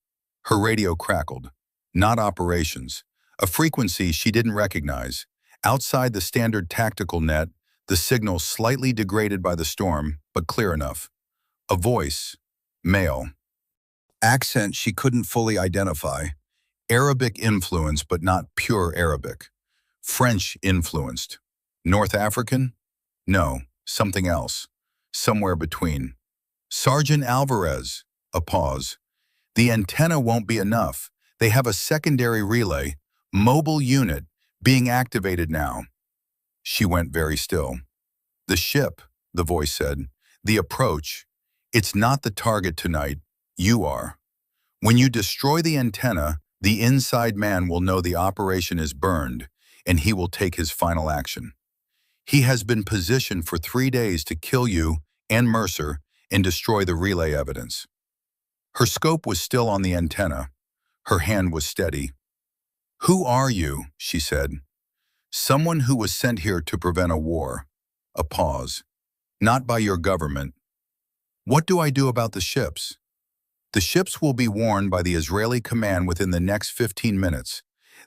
Her radio crackled. Not operations. A frequency she didn't recognize. Outside the standard tactical net, the signal slightly degraded by the storm, but clear enough. A voice. Male. Accent she couldn't fully identify. Arabic influence, but not pure Arabic. French influenced. North African? No, something else. Somewhere between. "Sergeant Alvarez." A pause. "The antenna won't be enough. They have a secondary relay, mobile unit, being activated now." She went very still. "The ship," the voice said. "The approach. It's not the target tonight. You are. When you destroy the antenna, the inside man will know the operation is burned, and he will take his final action. He has been positioned for 3 days to kill you and Mercer and destroy the relay evidence." Her scope was still on the antenna. Her hand was steady. "Who are you?" she said. "Someone who was sent here to prevent a war." A pause. "Not by your government." "What do I do about the ships?" "The ships will be warned by the Israeli command within the next 15 minutes.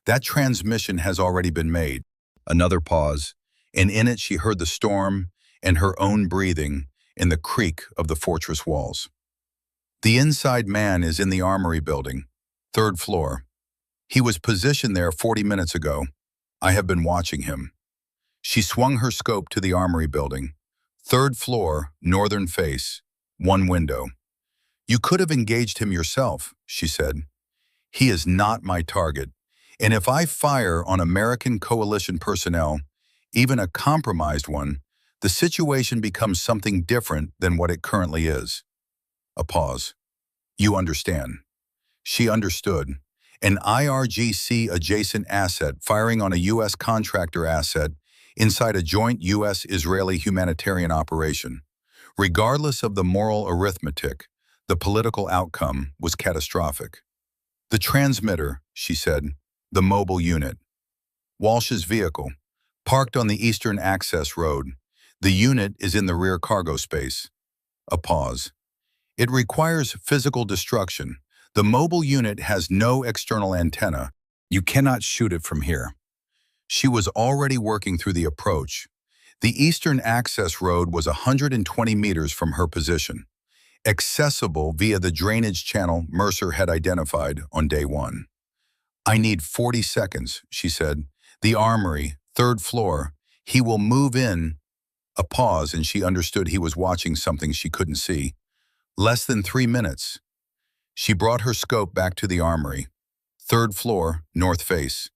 That transmission has already been made." Another pause, and in it she heard the storm and her own breathing and the creak of the fortress walls. "The inside man is in the armory building, 3rd floor. He was positioned there 40 minutes ago. I have been watching him." She swung her scope to the armory building. 3rd floor, northern face, 1 window. "You could have engaged him yourself," she said. "He is not my target, and if I fire on American coalition personnel, even a compromised one, the situation becomes something different than what it currently is." A pause. "You understand." She understood. An IRGC-adjacent asset firing on a U.S. contractor asset inside a joint U.S.-Israeli humanitarian operation. Regardless of the moral arithmetic, the political outcome was catastrophic. "The transmitter," she said, "the mobile unit." Walsh's vehicle, parked on the eastern access road. "The unit is in the rear cargo space." A pause. "It requires physical destruction. The mobile unit has no external antenna. You cannot shoot it from here." She was already working through the approach. The eastern access road was 120 meters from her position, accessible via the drainage channel Mercer had identified on day 1. "I need 40 seconds, she said. "The armory, 3rd floor. He will move in." A pause, and she understood he was watching something she couldn't see. Less than 3 minutes. She brought her scope back to the armory. Third floor, north face.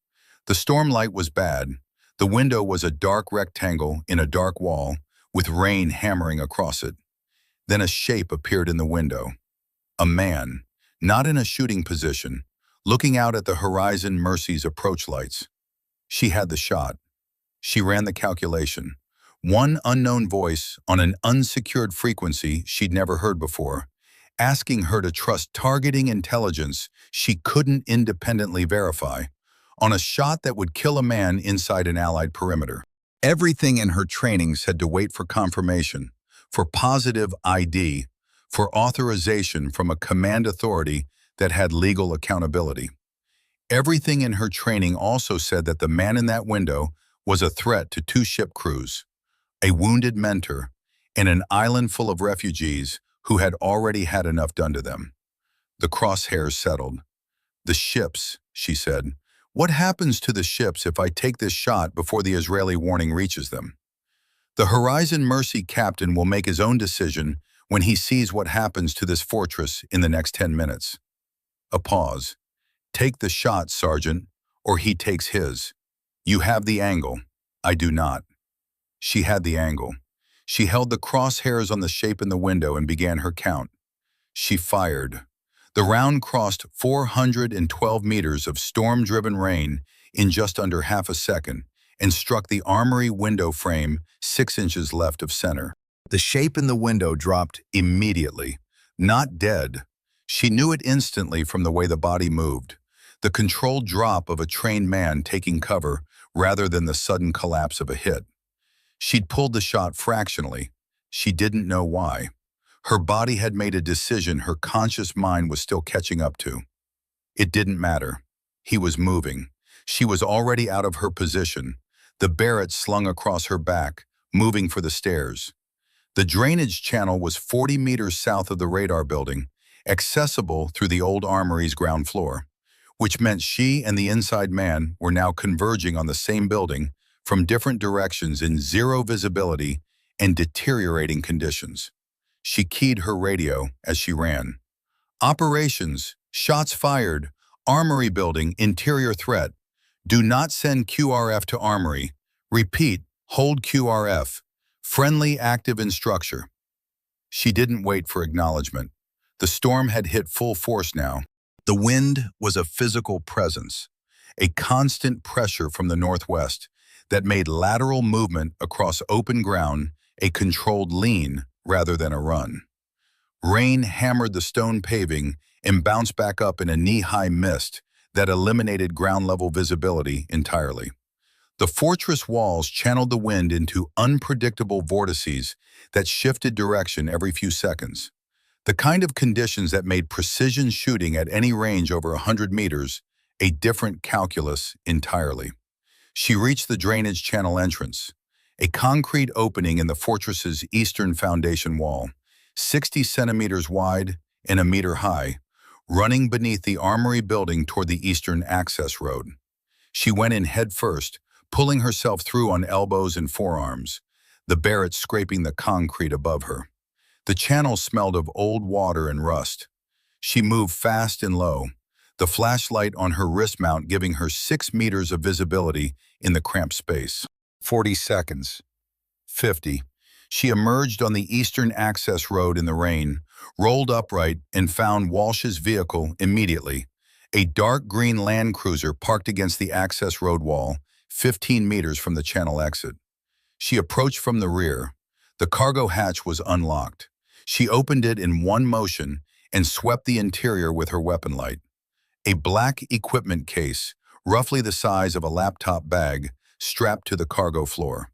The storm light was bad. The window was a dark rectangle in a dark wall, with rain hammering across it. Then a shape appeared in the window. A man, not in a shooting position, looking out at the Horizon Mercy's approach lights. She had the shot. She ran the calculation. One unknown voice on an unsecured frequency she'd never heard before, asking her to trust targeting intelligence she couldn't independently verify, on a shot that would kill a man inside an Allied perimeter. Everything in her trainings had to wait for confirmation, for positive ID, for authorization from a command authority that had legal accountability. Everything in her training also said that the man in that window was a threat to 2 ship crews, a wounded mentor, and an island full of refugees who had already had enough done to them. The crosshairs settled. "The ships," she said. "What happens to the ships if I take this shot before the Israeli warning reaches them?" "The Horizon Mercy captain will make his own decision when he sees what happens to this fortress in the next 10 minutes. A pause. "Take the shot, Sergeant, or he takes his. You have the angle. I do not." She had the angle. She held the crosshairs on the shape in the window and began her count. She fired. The round crossed 412 meters of storm-driven rain in just under half a second and struck the armory window frame 6 inches left of center. The shape in the window dropped immediately. Not dead. She knew it instantly from the way the body moved. The controlled drop of a trained man taking cover rather than the sudden collapse of a hit. She'd pulled the shot fractionally. She didn't know why. Her body had made a decision her conscious mind was still catching up to. It didn't matter. He was moving. She was already out of her position, the Barrett slung across her back, moving for the stairs. The drainage channel was 40 meters south of the radar building, accessible through the old armory's ground floor, which meant she and the inside man were now converging on the same building from different directions in zero visibility and deteriorating conditions. She keyed her radio as she ran. "Operations, shots fired, armory building, interior threat. Do not send QRF to armory. Repeat, hold QRF. Friendly active in structure." She didn't wait for acknowledgement. The storm had hit full force now. The wind was a physical presence, a constant pressure from the northwest that made lateral movement across open ground a controlled lean rather than a run. Rain hammered the stone paving and bounced back up in a knee-high mist that eliminated ground-level visibility entirely. The fortress walls channeled the wind into unpredictable vortices that shifted direction every few seconds. The kind of conditions that made precision shooting at any range over 100 meters a different calculus entirely. She reached the drainage channel entrance, a concrete opening in the fortress's eastern foundation wall, 60 centimeters wide and a meter high, running beneath the armory building toward the eastern access road. She went in head first, pulling herself through on elbows and forearms, the Barrett scraping the concrete above her. The channel smelled of old water and rust. She moved fast and low, the flashlight on her wrist mount giving her 6 meters of visibility in the cramped space. 40 seconds. 50. She emerged on the eastern access road in the rain, rolled upright, and found Walsh's vehicle immediately, a dark green Land Cruiser parked against the access road wall, 15 meters from the channel exit. She approached from the rear. The cargo hatch was unlocked. She opened it in one motion and swept the interior with her weapon light. A black equipment case, roughly the size of a laptop bag, strapped to the cargo floor.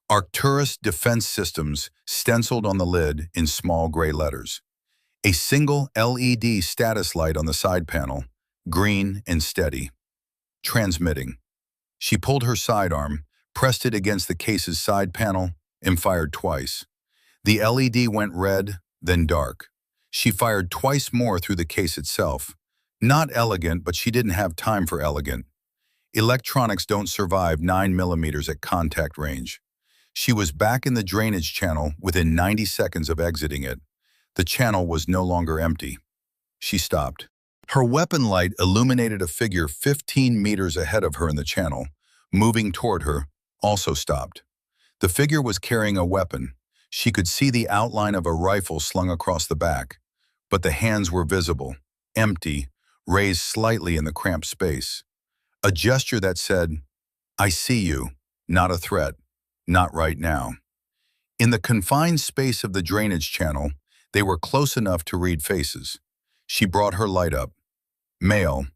Arcturus Defense Systems stenciled on the lid in small gray letters. A single LED status light on the side panel, green and steady. Transmitting. She pulled her sidearm, pressed it against the case's side panel, and fired twice. The LED went red, then dark. She fired twice more through the case itself. Not elegant, but she didn't have time for elegant. Electronics don't survive 9 millimeters at contact range. She was back in the drainage channel within 90 seconds of exiting it. The channel was no longer empty. She stopped. Her weapon light illuminated a figure 15 meters ahead of her in the channel, moving toward her, also stopped. The figure was carrying a weapon. She could see the outline of a rifle slung across the back, but the hands were visible, empty, raised slightly in the cramped space. A gesture that said, "I see you, not a threat, not right now." In the confined space of the drainage channel, they were close enough to read faces. She brought her light up. Male,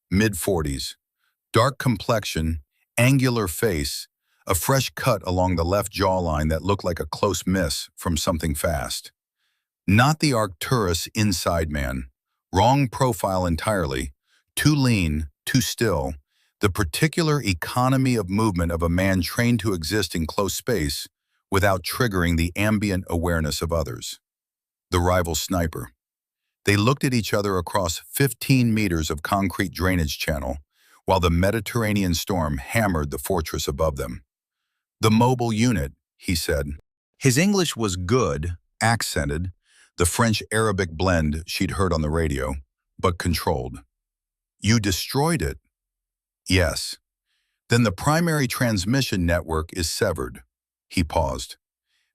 mid-40s, dark complexion, angular face, a fresh cut along the left jawline that looked like a close miss from something fast. Not the Arcturus inside man. Wrong profile entirely. Too lean, too still. The particular economy of movement of a man trained to exist in close space without triggering the ambient awareness of others. The rival sniper. They looked at each other across 15 meters of concrete drainage channel while the Mediterranean storm hammered the fortress above them. "The mobile unit," he said. His English was good, accented, the French-Arabic blend she'd heard on the radio, but controlled. "You destroyed it?" "Yes." "Then the primary transmission network is severed." He paused.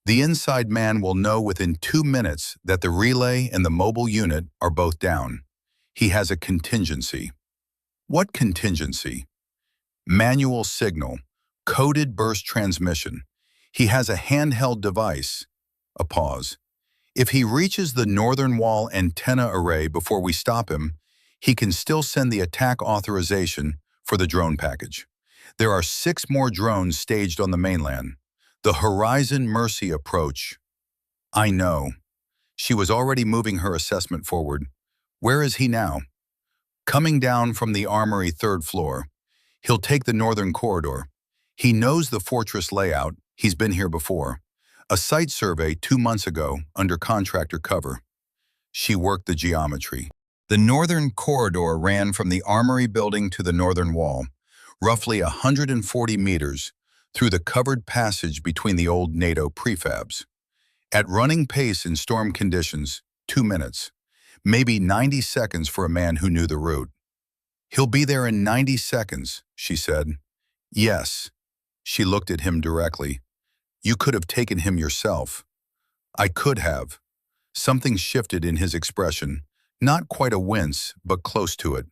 "The inside man will know within 2 minutes that the relay and the mobile unit are both down. He has a contingency." "What contingency?" "Manual signal, coded burst transmission. He has a handheld device." A pause. "If he reaches the northern wall antenna array before we stop him, he can still send the attack authorization for the drone package. There are 6 more drones staged on the mainland. The Horizon Mercy approach." "I know." She was already moving her assessment forward. "Where is he now?" "Coming down from the armory 3rd floor. He'll take the northern corridor. He knows the fortress layout. He's been here before. A site survey 2 months ago under contractor cover." She worked the geometry. The northern corridor ran from the armory building to the northern wall, roughly 140 meters, through the covered passage between the old NATO prefabs. At running pace in storm conditions, 2 minutes, maybe 90 seconds for a man who knew the route. "He'll be there in 90 seconds, she said. "Yes." She looked at him directly. "You could have taken him yourself." "I could have." Something shifted in his expression, not quite a wince, but close to it.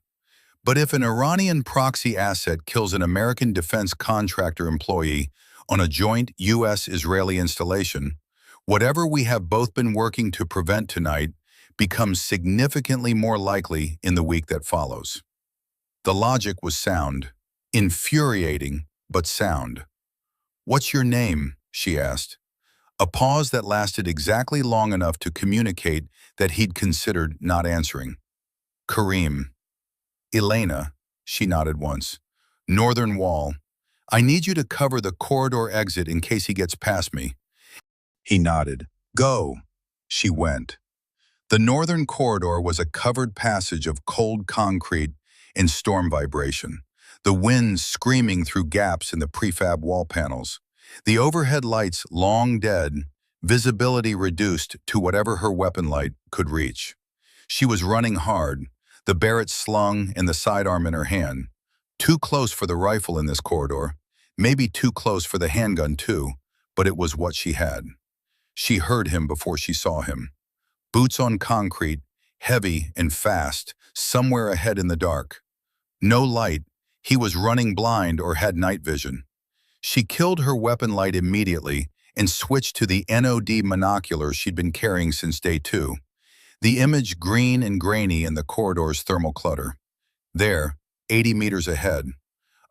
"But if an Iranian proxy asset kills an American defense contractor employee on a joint U.S.-Israeli installation, whatever we have both been working to prevent tonight becomes significantly more likely in the week that follows." The logic was sound, infuriating, but sound. "What's your name?" she asked. A pause that lasted exactly long enough to communicate that he'd considered not answering. "Kareem." "Elena," she nodded once. "Northern wall. I need you to cover the corridor exit in case he gets past me." He nodded. "Go." She went. The northern corridor was a covered passage of cold concrete and storm vibration, the wind screaming through gaps in the prefab wall panels. The overhead lights long dead, visibility reduced to whatever her weapon light could reach. She was running hard, the Barrett slung and the sidearm in her hand. Too close for the rifle in this corridor, maybe too close for the handgun too, but it was what she had. She heard him before she saw him. Boots on concrete, heavy and fast, somewhere ahead in the dark. No light. He was running blind or had night vision. She killed her weapon light immediately and switched to the NOD monocular she'd been carrying since day 2. The image green and grainy in the corridor's thermal clutter. There, 80 meters ahead,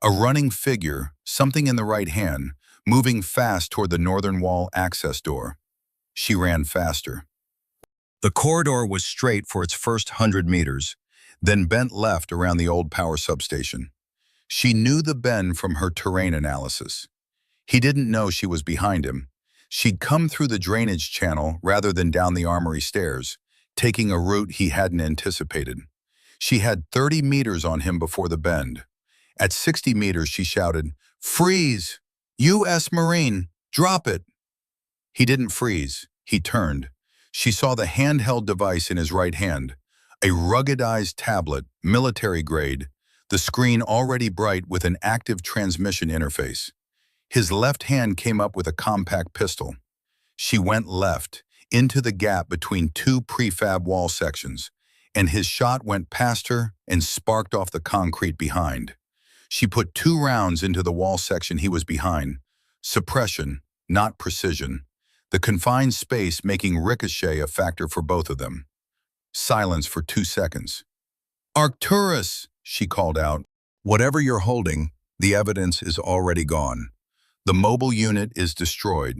a running figure, something in the right hand, moving fast toward the northern wall access door. She ran faster. The corridor was straight for its first 100 meters, then bent left around the old power substation. She knew the bend from her terrain analysis. He didn't know she was behind him. She'd come through the drainage channel rather than down the armory stairs, taking a route he hadn't anticipated. She had 30 meters on him before the bend. At 60 meters, she shouted, "Freeze! U.S. Marine!" Drop it! He didn't freeze. He turned. She saw the handheld device in his right hand, a ruggedized tablet, military grade, the screen already bright with an active transmission interface. His left hand came up with a compact pistol. She went left, into the gap between two prefab wall sections, and his shot went past her and sparked off the concrete behind. She put 2 rounds into the wall section he was behind. Suppression, not precision. The confined space making ricochet a factor for both of them. Silence for 2 seconds. "Arcturus!" she called out. "Whatever you're holding, the evidence is already gone. The mobile unit is destroyed.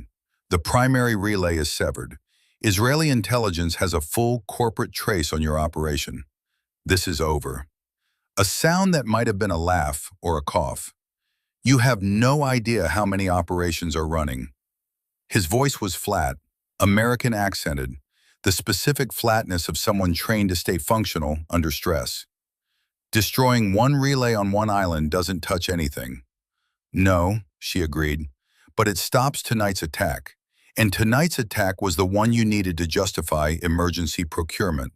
The primary relay is severed. Israeli intelligence has a full corporate trace on your operation. This is over." A sound that might have been a laugh or a cough. "You have no idea how many operations are running." His voice was flat, American accented, the specific flatness of someone trained to stay functional under stress. "Destroying one relay on one island doesn't touch anything." "No," she agreed, "but it stops tonight's attack. And tonight's attack was the one you needed to justify emergency procurement.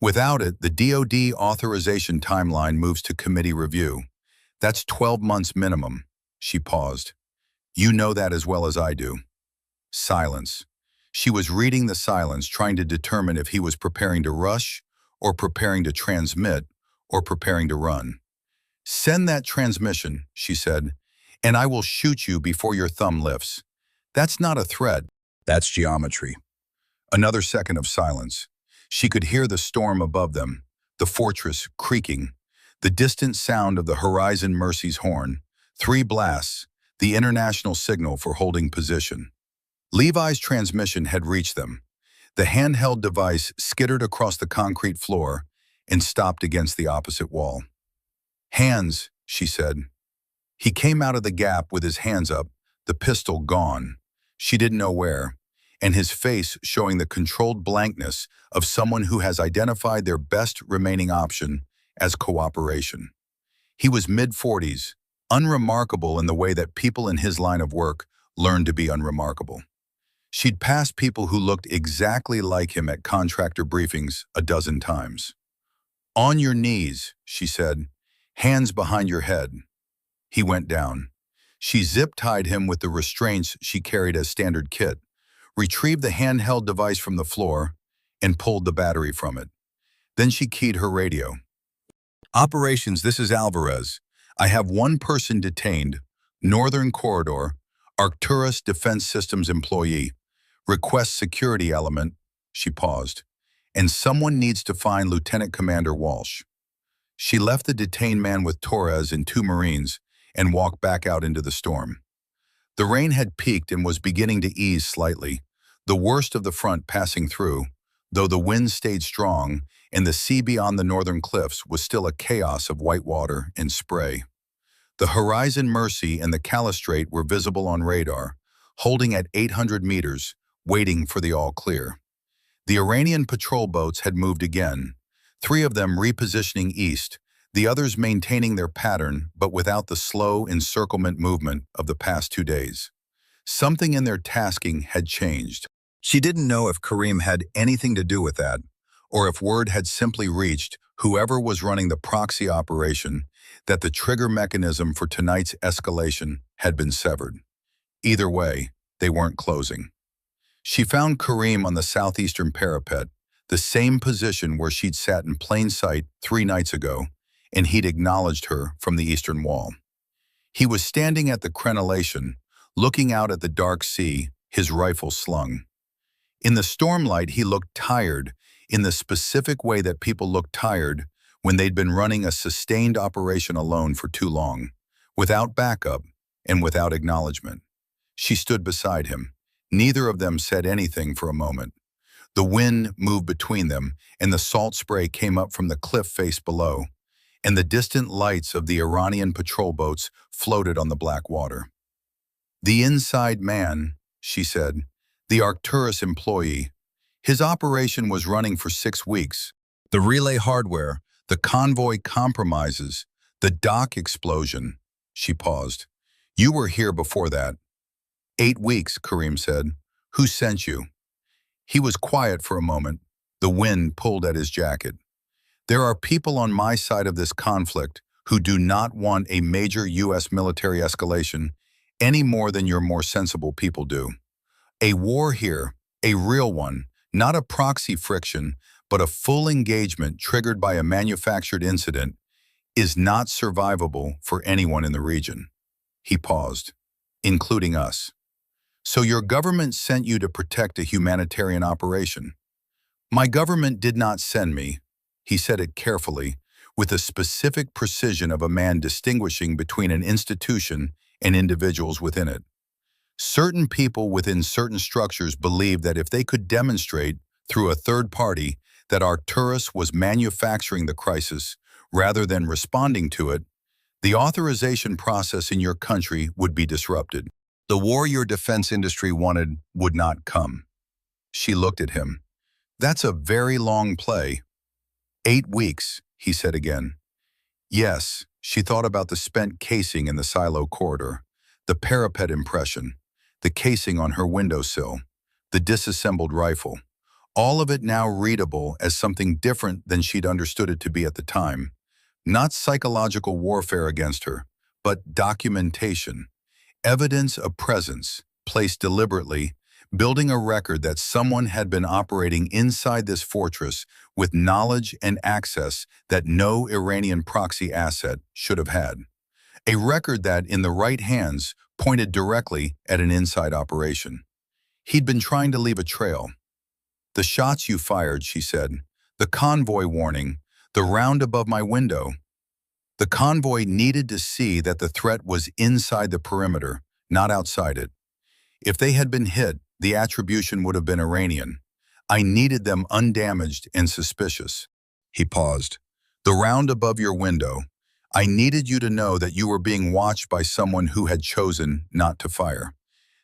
Without it, the DoD authorization timeline moves to committee review. That's 12 months minimum." She paused. "You know that as well as I do." Silence. She was reading the silence, trying to determine if he was preparing to rush, or preparing to transmit, or preparing to run. "Send that transmission," she said, "and I will shoot you before your thumb lifts." That's not a threat. That's geometry. Another second of silence. She could hear the storm above them, the fortress creaking, the distant sound of the Horizon Mercy's horn, 3 blasts, the international signal for holding position. Levi's transmission had reached them. The handheld device skittered across the concrete floor and stopped against the opposite wall. "Hands," she said. He came out of the gap with his hands up, the pistol gone. She didn't know where, and his face showing the controlled blankness of someone who has identified their best remaining option as cooperation. He was mid-40s, unremarkable in the way that people in his line of work learn to be unremarkable. She'd passed people who looked exactly like him at contractor briefings a dozen times. "On your knees," she said, "hands behind your head." He went down. She zip-tied him with the restraints she carried as standard kit, retrieved the handheld device from the floor, and pulled the battery from it. Then she keyed her radio. "Operations, this is Alvarez. I have one person detained, Northern Corridor, Arcturus Defense Systems employee. Request security element," she paused, "and someone needs to find Lieutenant Commander Walsh." She left the detained man with Torres and 2 Marines and walked back out into the storm. The rain had peaked and was beginning to ease slightly, the worst of the front passing through, though the wind stayed strong and the sea beyond the northern cliffs was still a chaos of white water and spray. The Horizon Mercy and the Calistrate were visible on radar, holding at 800 meters, waiting for the all-clear. The Iranian patrol boats had moved again, 3 of them repositioning east, the others maintaining their pattern but without the slow encirclement movement of the past 2 days. Something in their tasking had changed. She didn't know if Karim had anything to do with that, or if word had simply reached whoever was running the proxy operation that the trigger mechanism for tonight's escalation had been severed. Either way, they weren't closing. She found Karim on the southeastern parapet, the same position where she'd sat in plain sight 3 nights ago, and he'd acknowledged her from the eastern wall. He was standing at the crenellation, looking out at the dark sea, his rifle slung. In the stormlight, he looked tired, in the specific way that people look tired when they'd been running a sustained operation alone for too long, without backup and without acknowledgement. She stood beside him. Neither of them said anything for a moment. The wind moved between them, and the salt spray came up from the cliff face below, and the distant lights of the Iranian patrol boats floated on the black water. "The inside man," she said, "the Arcturus employee. His operation was running for 6 weeks. The relay hardware, the convoy compromises, the dock explosion." She paused. "You were here before that." 8 weeks, Karim said. Who sent you? He was quiet for a moment. The wind pulled at his jacket. There are people on my side of this conflict who do not want a major U.S. military escalation any more than your more sensible people do. A war here, a real one, not a proxy friction, but a full engagement triggered by a manufactured incident, is not survivable for anyone in the region. He paused, including us. So your government sent you to protect a humanitarian operation. My government did not send me. He said it carefully, with the specific precision of a man distinguishing between an institution and individuals within it. Certain people within certain structures believed that if they could demonstrate, through a third party, that Arcturus was manufacturing the crisis rather than responding to it, the authorization process in your country would be disrupted. The war your defense industry wanted would not come. She looked at him. That's a very long play. 8 weeks, he said again. Yes, she thought about the spent casing in the silo corridor, the parapet impression, the casing on her windowsill, the disassembled rifle, all of it now readable as something different than she'd understood it to be at the time. Not psychological warfare against her, but documentation, evidence of presence, placed deliberately, building a record that someone had been operating inside this fortress with knowledge and access that no Iranian proxy asset should have had. A record that, in the right hands, pointed directly at an inside operation. He'd been trying to leave a trail. The shots you fired, she said, the convoy warning, the round above my window. The convoy needed to see that the threat was inside the perimeter, not outside it. If they had been hit, the attribution would have been Iranian. I needed them undamaged and suspicious. He paused. The round above your window. I needed you to know that you were being watched by someone who had chosen not to fire.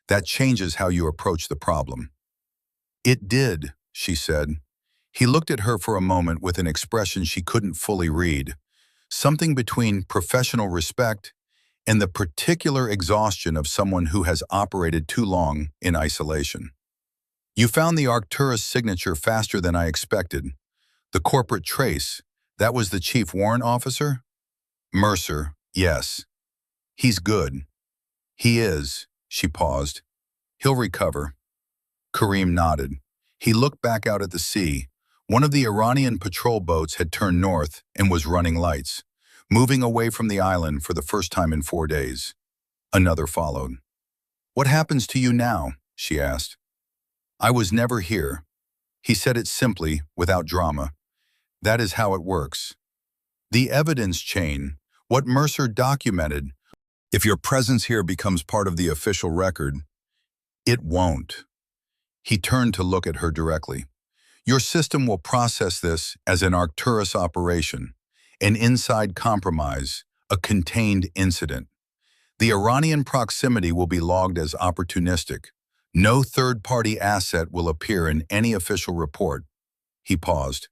That changes how you approach the problem. It did, she said. He looked at her for a moment with an expression she couldn't fully read, something between professional respect and the particular exhaustion of someone who has operated too long in isolation. You found the Arcturus signature faster than I expected. The corporate trace, that was the chief warrant officer? Mercer, yes. He's good. He is, she paused. He'll recover. Karim nodded. He looked back out at the sea. One of the Iranian patrol boats had turned north and was running lights, moving away from the island for the first time in 4 days. Another followed. What happens to you now? She asked. I was never here. He said it simply, without drama. That is how it works. The evidence chain, what Mercer documented, if your presence here becomes part of the official record, it won't. He turned to look at her directly. Your system will process this as an Arcturus operation, an inside compromise, a contained incident. The Iranian proximity will be logged as opportunistic. No third-party asset will appear in any official report. He paused.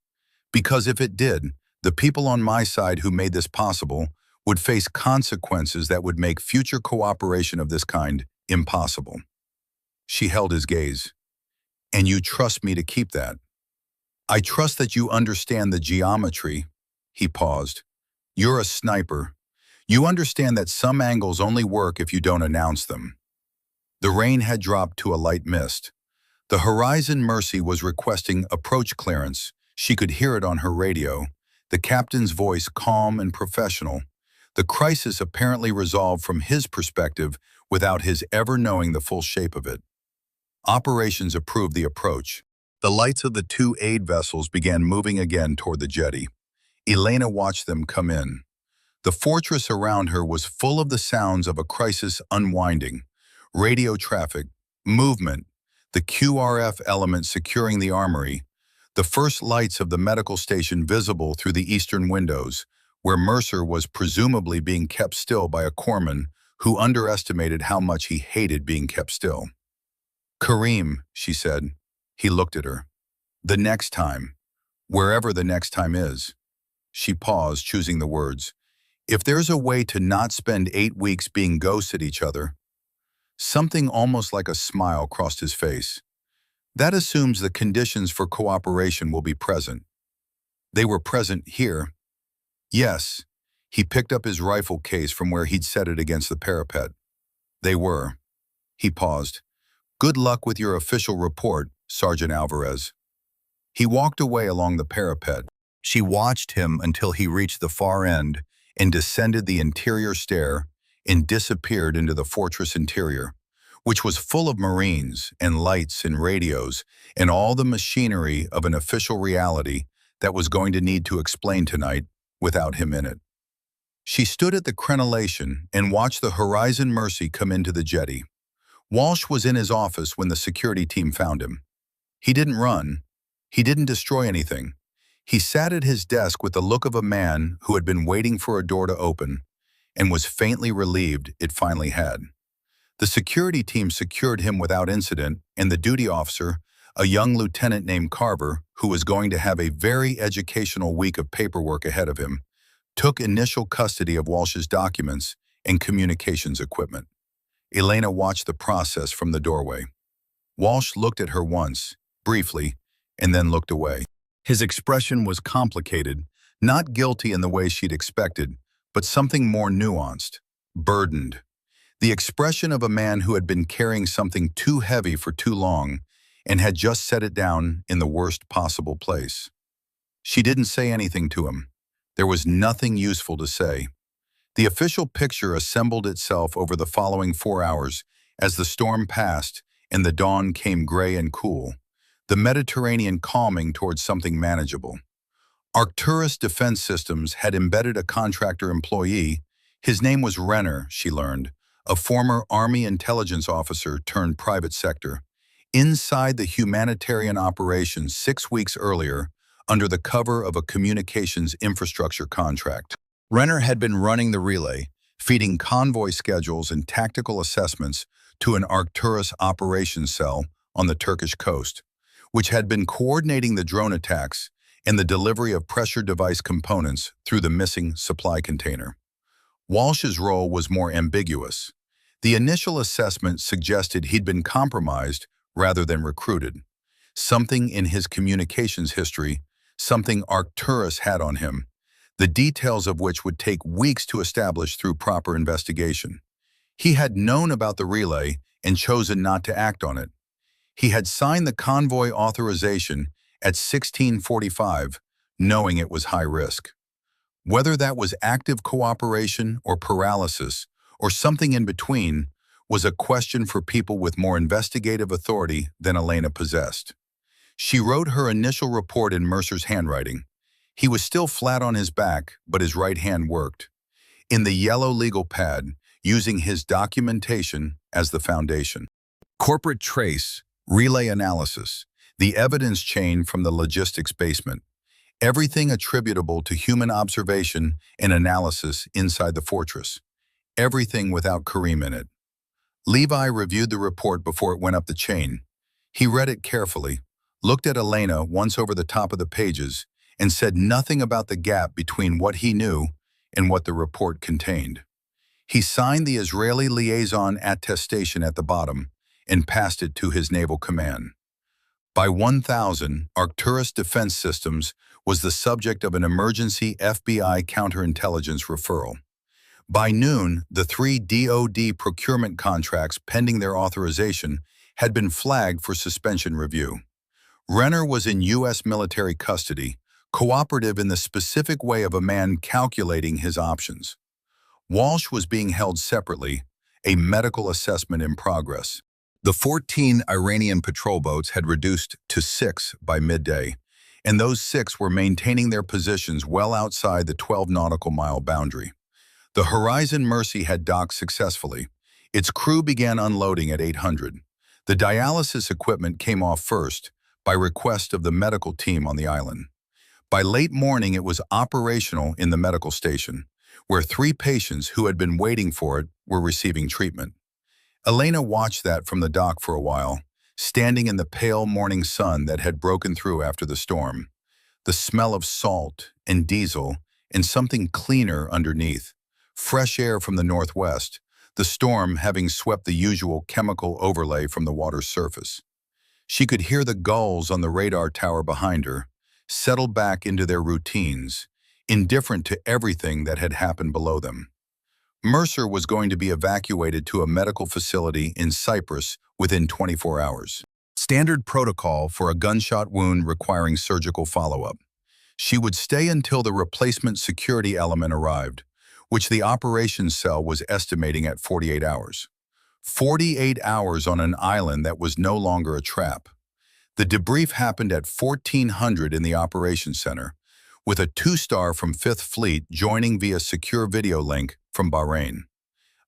Because if it did, the people on my side who made this possible would face consequences that would make future cooperation of this kind impossible. She held his gaze. And you trust me to keep that? I trust that you understand the geometry. He paused. You're a sniper. You understand that some angles only work if you don't announce them. The rain had dropped to a light mist. The Horizon Mercy was requesting approach clearance. She could hear it on her radio, the captain's voice calm and professional. The crisis apparently resolved from his perspective without his ever knowing the full shape of it. Operations approved the approach. The lights of the 2 aid vessels began moving again toward the jetty. Elena watched them come in. The fortress around her was full of the sounds of a crisis unwinding. Radio traffic, movement, the QRF element securing the armory, the first lights of the medical station visible through the eastern windows, where Mercer was presumably being kept still by a corpsman who underestimated how much he hated being kept still. Karim, she said. He looked at her. The next time, wherever the next time is. She paused, choosing the words. If there's a way to not spend 8 weeks being ghosts at each other. Something almost like a smile crossed his face. That assumes the conditions for cooperation will be present. They were present here. Yes. He picked up his rifle case from where he'd set it against the parapet. They were. He paused. Good luck with your official report, Sergeant Alvarez. He walked away along the parapet. She watched him until he reached the far end and descended the interior stair and disappeared into the fortress interior, which was full of Marines and lights and radios and all the machinery of an official reality that was going to need to explain tonight without him in it. She stood at the crenellation and watched the Horizon Mercy come into the jetty. Walsh was in his office when the security team found him. He didn't run. He didn't destroy anything. He sat at his desk with the look of a man who had been waiting for a door to open and was faintly relieved it finally had. The security team secured him without incident, and the duty officer, a young lieutenant named Carver, who was going to have a very educational week of paperwork ahead of him, took initial custody of Walsh's documents and communications equipment. Elena watched the process from the doorway. Walsh looked at her once, briefly, and then looked away. His expression was complicated, not guilty in the way she'd expected, but something more nuanced, burdened. The expression of a man who had been carrying something too heavy for too long and had just set it down in the worst possible place. She didn't say anything to him. There was nothing useful to say. The official picture assembled itself over the following 4 hours as the storm passed and the dawn came gray and cool, the Mediterranean calming towards something manageable. Arcturus Defense Systems had embedded a contractor employee. His name was Renner, she learned, a former Army intelligence officer turned private sector, inside the humanitarian operation 6 weeks earlier under the cover of a communications infrastructure contract. Renner had been running the relay, feeding convoy schedules and tactical assessments to an Arcturus operations cell on the Turkish coast, which had been coordinating the drone attacks and the delivery of pressure device components through the missing supply container. Walsh's role was more ambiguous. The initial assessment suggested he'd been compromised rather than recruited. Something in his communications history, something Arcturus had on him, the details of which would take weeks to establish through proper investigation. He had known about the relay and chosen not to act on it. He had signed the convoy authorization at 1645, knowing it was high risk. Whether that was active cooperation or paralysis, or something in between, was a question for people with more investigative authority than Elena possessed. She wrote her initial report in Mercer's handwriting. He was still flat on his back, but his right hand worked. In the yellow legal pad, using his documentation as the foundation. Corporate trace, relay analysis, the evidence chain from the logistics basement. Everything attributable to human observation and analysis inside the fortress. Everything without Kareem in it. Levi reviewed the report before it went up the chain. He read it carefully, looked at Elena once over the top of the pages, and said nothing about the gap between what he knew and what the report contained. He signed the Israeli liaison attestation at the bottom and passed it to his naval command. By 1000, Arcturus Defense Systems was the subject of an emergency FBI counterintelligence referral. By noon, the 3 DoD procurement contracts pending their authorization had been flagged for suspension review. Renner was in U.S. military custody, cooperative in the specific way of a man calculating his options. Walsh was being held separately, a medical assessment in progress. The 14 Iranian patrol boats had reduced to 6 by midday, and those 6 were maintaining their positions well outside the 12 nautical mile boundary. The Horizon Mercy had docked successfully. Its crew began unloading at 800. The dialysis equipment came off first, by request of the medical team on the island. By late morning, it was operational in the medical station, where 3 patients who had been waiting for it were receiving treatment. Elena watched that from the dock for a while, standing in the pale morning sun that had broken through after the storm. The smell of salt and diesel and something cleaner underneath. Fresh air from the northwest, the storm having swept the usual chemical overlay from the water's surface. She could hear the gulls on the radar tower behind her settle back into their routines, indifferent to everything that had happened below them. Mercer was going to be evacuated to a medical facility in Cyprus within 24 hours. Standard protocol for a gunshot wound requiring surgical follow-up. She would stay until the replacement security element arrived, which the operations cell was estimating at 48 hours. 48 hours on an island that was no longer a trap. The debrief happened at 1400 in the operations center, with a 2-star from 5th Fleet joining via secure video link from Bahrain.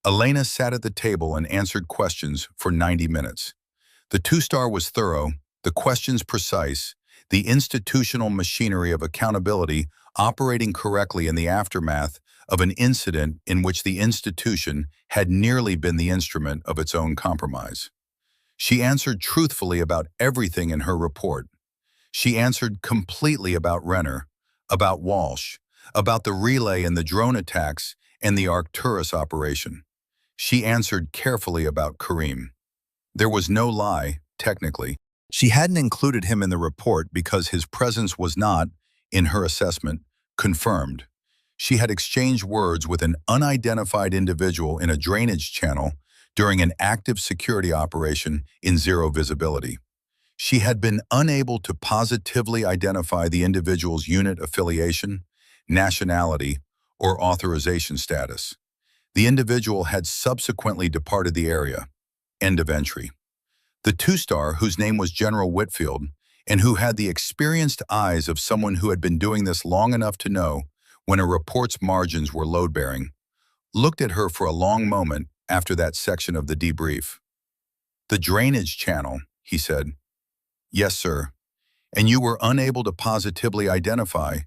Elena sat at the table and answered questions for 90 minutes. The 2-star was thorough, the questions precise, the institutional machinery of accountability operating correctly in the aftermath of an incident in which the institution had nearly been the instrument of its own compromise. She answered truthfully about everything in her report. She answered completely about Renner, about Walsh, about the relay and the drone attacks and the Arcturus operation. She answered carefully about Karim. There was no lie, technically. She hadn't included him in the report because his presence was not, in her assessment, confirmed. She had exchanged words with an unidentified individual in a drainage channel during an active security operation in zero visibility. She had been unable to positively identify the individual's unit affiliation, nationality, or authorization status. The individual had subsequently departed the area. End of entry. The 2-star, whose name was General Whitfield, and who had the experienced eyes of someone who had been doing this long enough to know when a report's margins were load-bearing, looked at her for a long moment after that section of the debrief. "The drainage channel," he said. "Yes, sir. And you were unable to positively identify,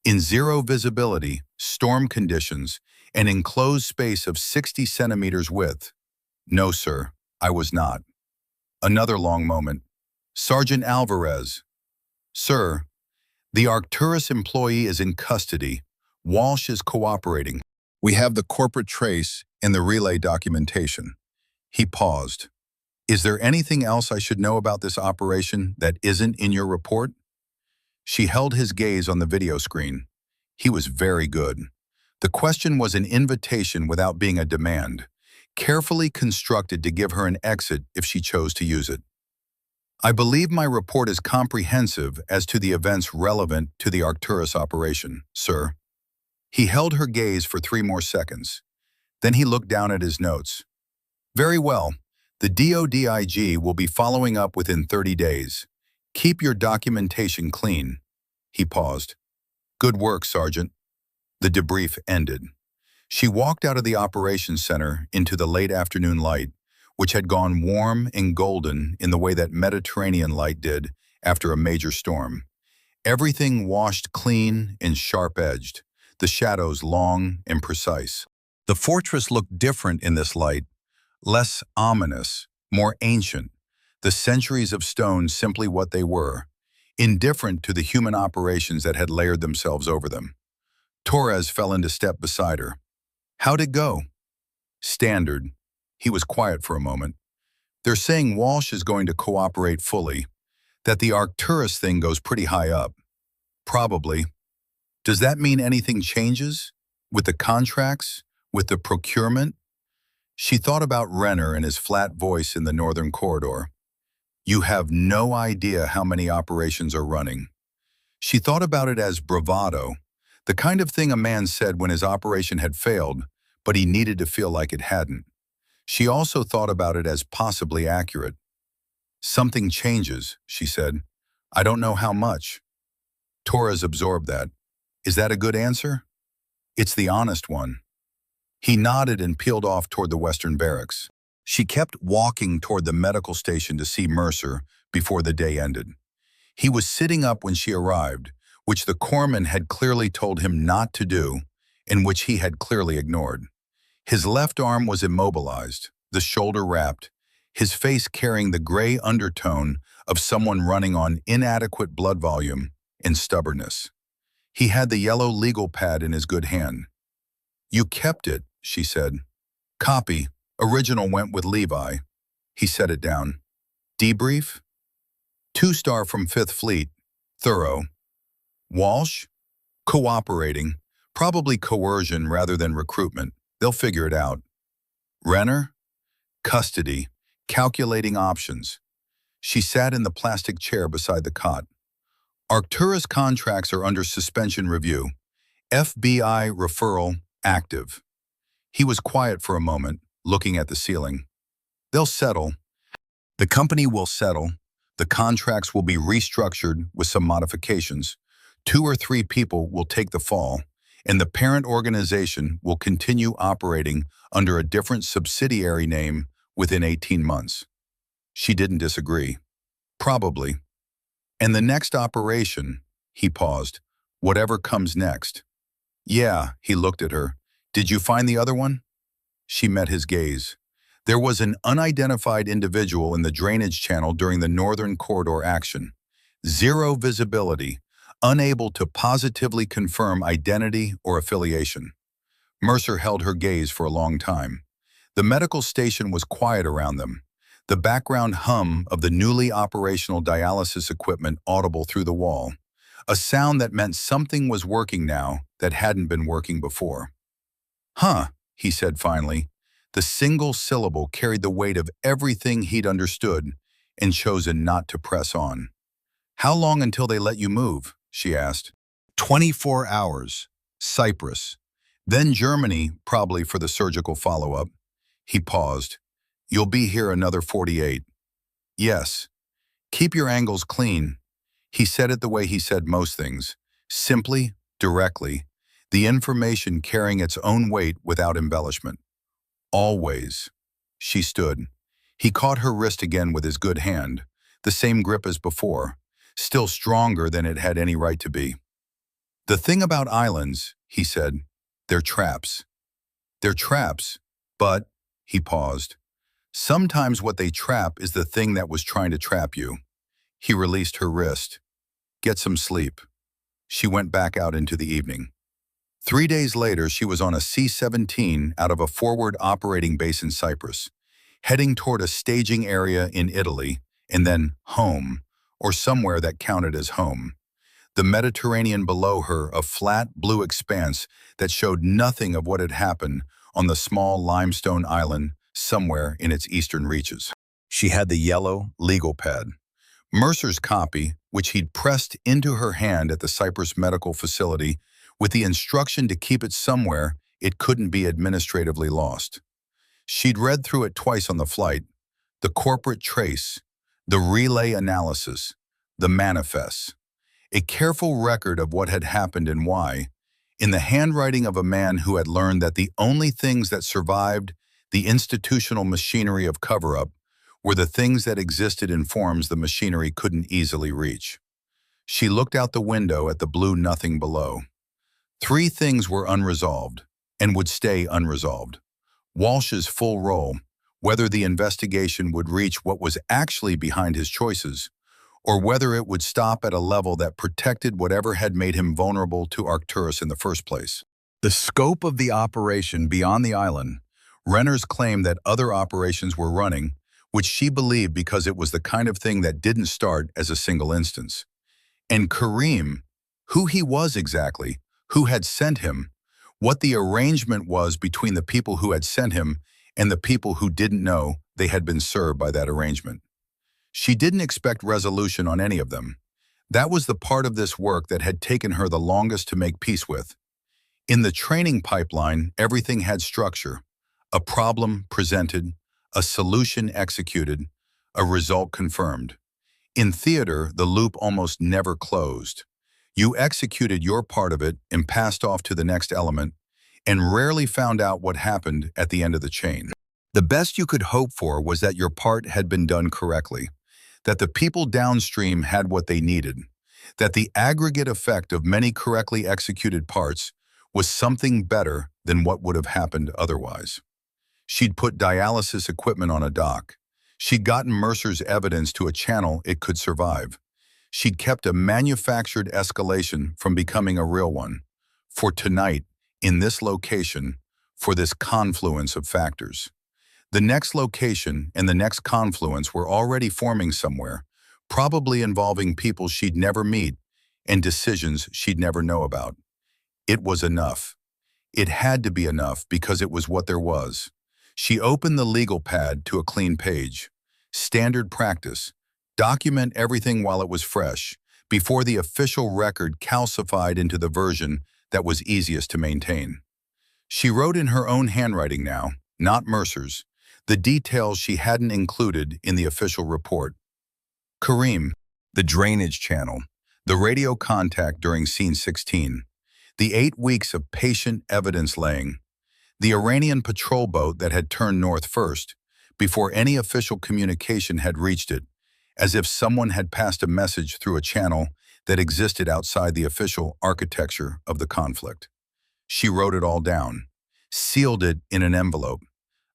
in zero visibility, storm conditions, an enclosed space of 60 centimeters width." "No, sir, I was not." Another long moment. "Sergeant Alvarez." "Sir, the Arcturus employee is in custody. Walsh is cooperating. We have the corporate trace and the relay documentation." He paused. "Is there anything else I should know about this operation that isn't in your report?" She held his gaze on the video screen. He was very good. The question was an invitation without being a demand, carefully constructed to give her an exit if she chose to use it. "I believe my report is comprehensive as to the events relevant to the Arcturus operation, sir." He held her gaze for 3 more seconds. Then he looked down at his notes. "Very well. The DODIG will be following up within 30 days. Keep your documentation clean." He paused. "Good work, Sergeant." The debrief ended. She walked out of the operations center into the late afternoon light, which had gone warm and golden in the way that Mediterranean light did after a major storm. Everything washed clean and sharp-edged, the shadows long and precise. The fortress looked different in this light, less ominous, more ancient, the centuries of stone simply what they were, indifferent to the human operations that had layered themselves over them. Torres fell into step beside her. "How'd it go?" "Standard." He was quiet for a moment. "They're saying Walsh is going to cooperate fully, that the Arcturus thing goes pretty high up." "Probably. Does that mean anything changes? With the contracts? With the procurement?" She thought about Renner and his flat voice in the northern corridor. "You have no idea how many operations are running." She thought about it as bravado, the kind of thing a man said when his operation had failed, but he needed to feel like it hadn't. She also thought about it as possibly accurate. "Something changes," she said. "I don't know how much." Torres absorbed that. "Is that a good answer?" "It's the honest one." He nodded and peeled off toward the western barracks. She kept walking toward the medical station to see Mercer before the day ended. He was sitting up when she arrived, which the corpsman had clearly told him not to do, and which he had clearly ignored. His left arm was immobilized, the shoulder wrapped, his face carrying the gray undertone of someone running on inadequate blood volume and stubbornness. He had the yellow legal pad in his good hand. "You kept it," she said. Copy. Original went with Levi. He set it down. Debrief? 2-star from 5th Fleet. Thorough. Walsh? Cooperating. Probably coercion rather than recruitment. They'll figure it out. Renner? Custody. Calculating options. She sat in the plastic chair beside the cot. Arcturus contracts are under suspension review. FBI referral active. He was quiet for a moment, looking at the ceiling. They'll settle. The company will settle. The contracts will be restructured with some modifications. 2 or 3 people will take the fall, and the parent organization will continue operating under a different subsidiary name within 18 months. She didn't disagree. Probably. And the next operation, he paused, whatever comes next. Yeah, he looked at her. Did you find the other one? She met his gaze. There was an unidentified individual in the drainage channel during the Northern Corridor action. 0 visibility, unable to positively confirm identity or affiliation. Mercer held her gaze for a long time. The medical station was quiet around them, the background hum of the newly operational dialysis equipment audible through the wall, a sound that meant something was working now that hadn't been working before. Huh, he said finally. The single syllable carried the weight of everything he'd understood and chosen not to press on. How long until they let you move? She asked. 24 hours. Cyprus. Then Germany, probably for the surgical follow-up. He paused. You'll be here another 48. Yes. Keep your angles clean. He said it the way he said most things. Simply, directly. The information carrying its own weight without embellishment. Always. She stood. He caught her wrist again with his good hand, the same grip as before, still stronger than it had any right to be. The thing about islands, he said, they're traps. They're traps, but, he paused, sometimes what they trap is the thing that was trying to trap you. He released her wrist. Get some sleep. She went back out into the evening. 3 days later, she was on a C-17 out of a forward operating base in Cyprus, heading toward a staging area in Italy, and then home, or somewhere that counted as home. The Mediterranean below her, a flat blue expanse that showed nothing of what had happened on the small limestone island somewhere in its eastern reaches. She had the yellow legal pad. Mercer's copy, which he'd pressed into her hand at the Cyprus medical facility, with the instruction to keep it somewhere it couldn't be administratively lost. She'd read through it twice on the flight, the corporate trace, the relay analysis, the manifests, a careful record of what had happened and why, in the handwriting of a man who had learned that the only things that survived the institutional machinery of cover-up were the things that existed in forms the machinery couldn't easily reach. She looked out the window at the blue nothing below. 3 things were unresolved, and would stay unresolved. Walsh's full role, whether the investigation would reach what was actually behind his choices, or whether it would stop at a level that protected whatever had made him vulnerable to Arcturus in the first place. The scope of the operation beyond the island, Renner's claim that other operations were running, which she believed because it was the kind of thing that didn't start as a single instance. And Kareem, who he was exactly, who had sent him, what the arrangement was between the people who had sent him and the people who didn't know they had been served by that arrangement. She didn't expect resolution on any of them. That was the part of this work that had taken her the longest to make peace with. In the training pipeline, everything had structure. A problem presented, a solution executed, a result confirmed. In theater, the loop almost never closed. You executed your part of it and passed off to the next element, and rarely found out what happened at the end of the chain. The best you could hope for was that your part had been done correctly, that the people downstream had what they needed, that the aggregate effect of many correctly executed parts was something better than what would have happened otherwise. She'd put dialysis equipment on a dock. She'd gotten Mercer's evidence to a channel it could survive. She'd kept a manufactured escalation from becoming a real one. For tonight, in this location, for this confluence of factors. The next location and the next confluence were already forming somewhere, probably involving people she'd never meet and decisions she'd never know about. It was enough. It had to be enough because it was what there was. She opened the legal pad to a clean page. Standard practice. Document everything while it was fresh, before the official record calcified into the version that was easiest to maintain. She wrote in her own handwriting now, not Mercer's, the details she hadn't included in the official report. Karim, the drainage channel, the radio contact during scene 16, the 8 weeks of patient evidence laying, the Iranian patrol boat that had turned north first, before any official communication had reached it, as if someone had passed a message through a channel that existed outside the official architecture of the conflict. She wrote it all down, sealed it in an envelope,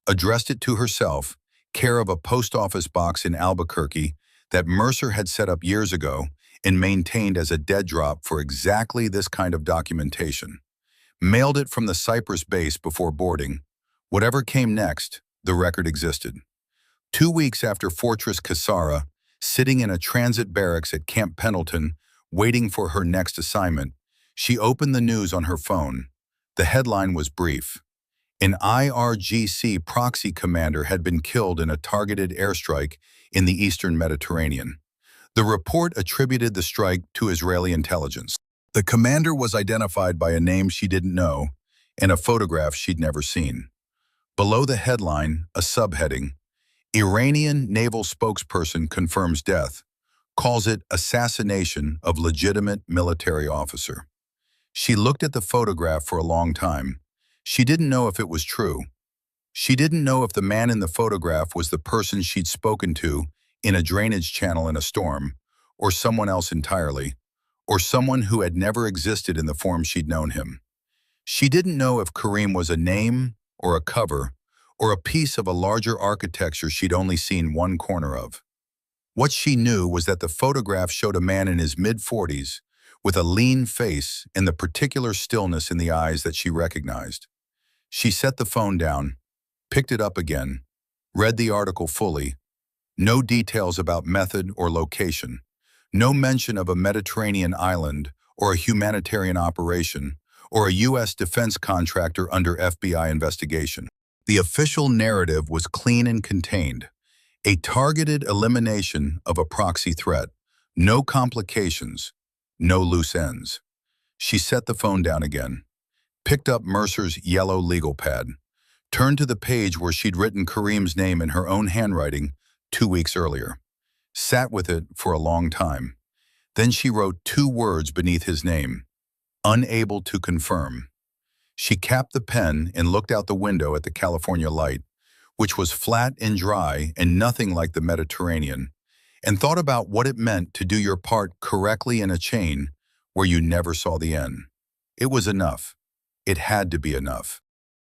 addressed it to herself, care of a post office box in Albuquerque that Mercer had set up years ago and maintained as a dead drop for exactly this kind of documentation. Mailed it from the Cyprus base before boarding. Whatever came next, the record existed. 2 weeks after Fortress Kessara, sitting in a transit barracks at Camp Pendleton, waiting for her next assignment, she opened the news on her phone. The headline was brief. An IRGC proxy commander had been killed in a targeted airstrike in the eastern Mediterranean. The report attributed the strike to Israeli intelligence. The commander was identified by a name she didn't know and a photograph she'd never seen. Below the headline, a subheading, Iranian naval spokesperson confirms death, calls it assassination of legitimate military officer. She looked at the photograph for a long time. She didn't know if it was true. She didn't know if the man in the photograph was the person she'd spoken to in a drainage channel in a storm, or someone else entirely, or someone who had never existed in the form she'd known him. She didn't know if Karim was a name or a cover or a piece of a larger architecture she'd only seen one corner of. What she knew was that the photograph showed a man in his mid-40s with a lean face and the particular stillness in the eyes that she recognized. She set the phone down, picked it up again, read the article fully. No details about method or location. No mention of a Mediterranean island or a humanitarian operation or a U.S. defense contractor under FBI investigation. The official narrative was clean and contained. A targeted elimination of a proxy threat. No complications. No loose ends. She set the phone down again, picked up Mercer's yellow legal pad, turned to the page where she'd written Karim's name in her own handwriting 2 weeks earlier, sat with it for a long time. Then she wrote 2 words beneath his name, unable to confirm. She capped the pen and looked out the window at the California light, which was flat and dry and nothing like the Mediterranean, and thought about what it meant to do your part correctly in a chain where you never saw the end. It was enough. It had to be enough.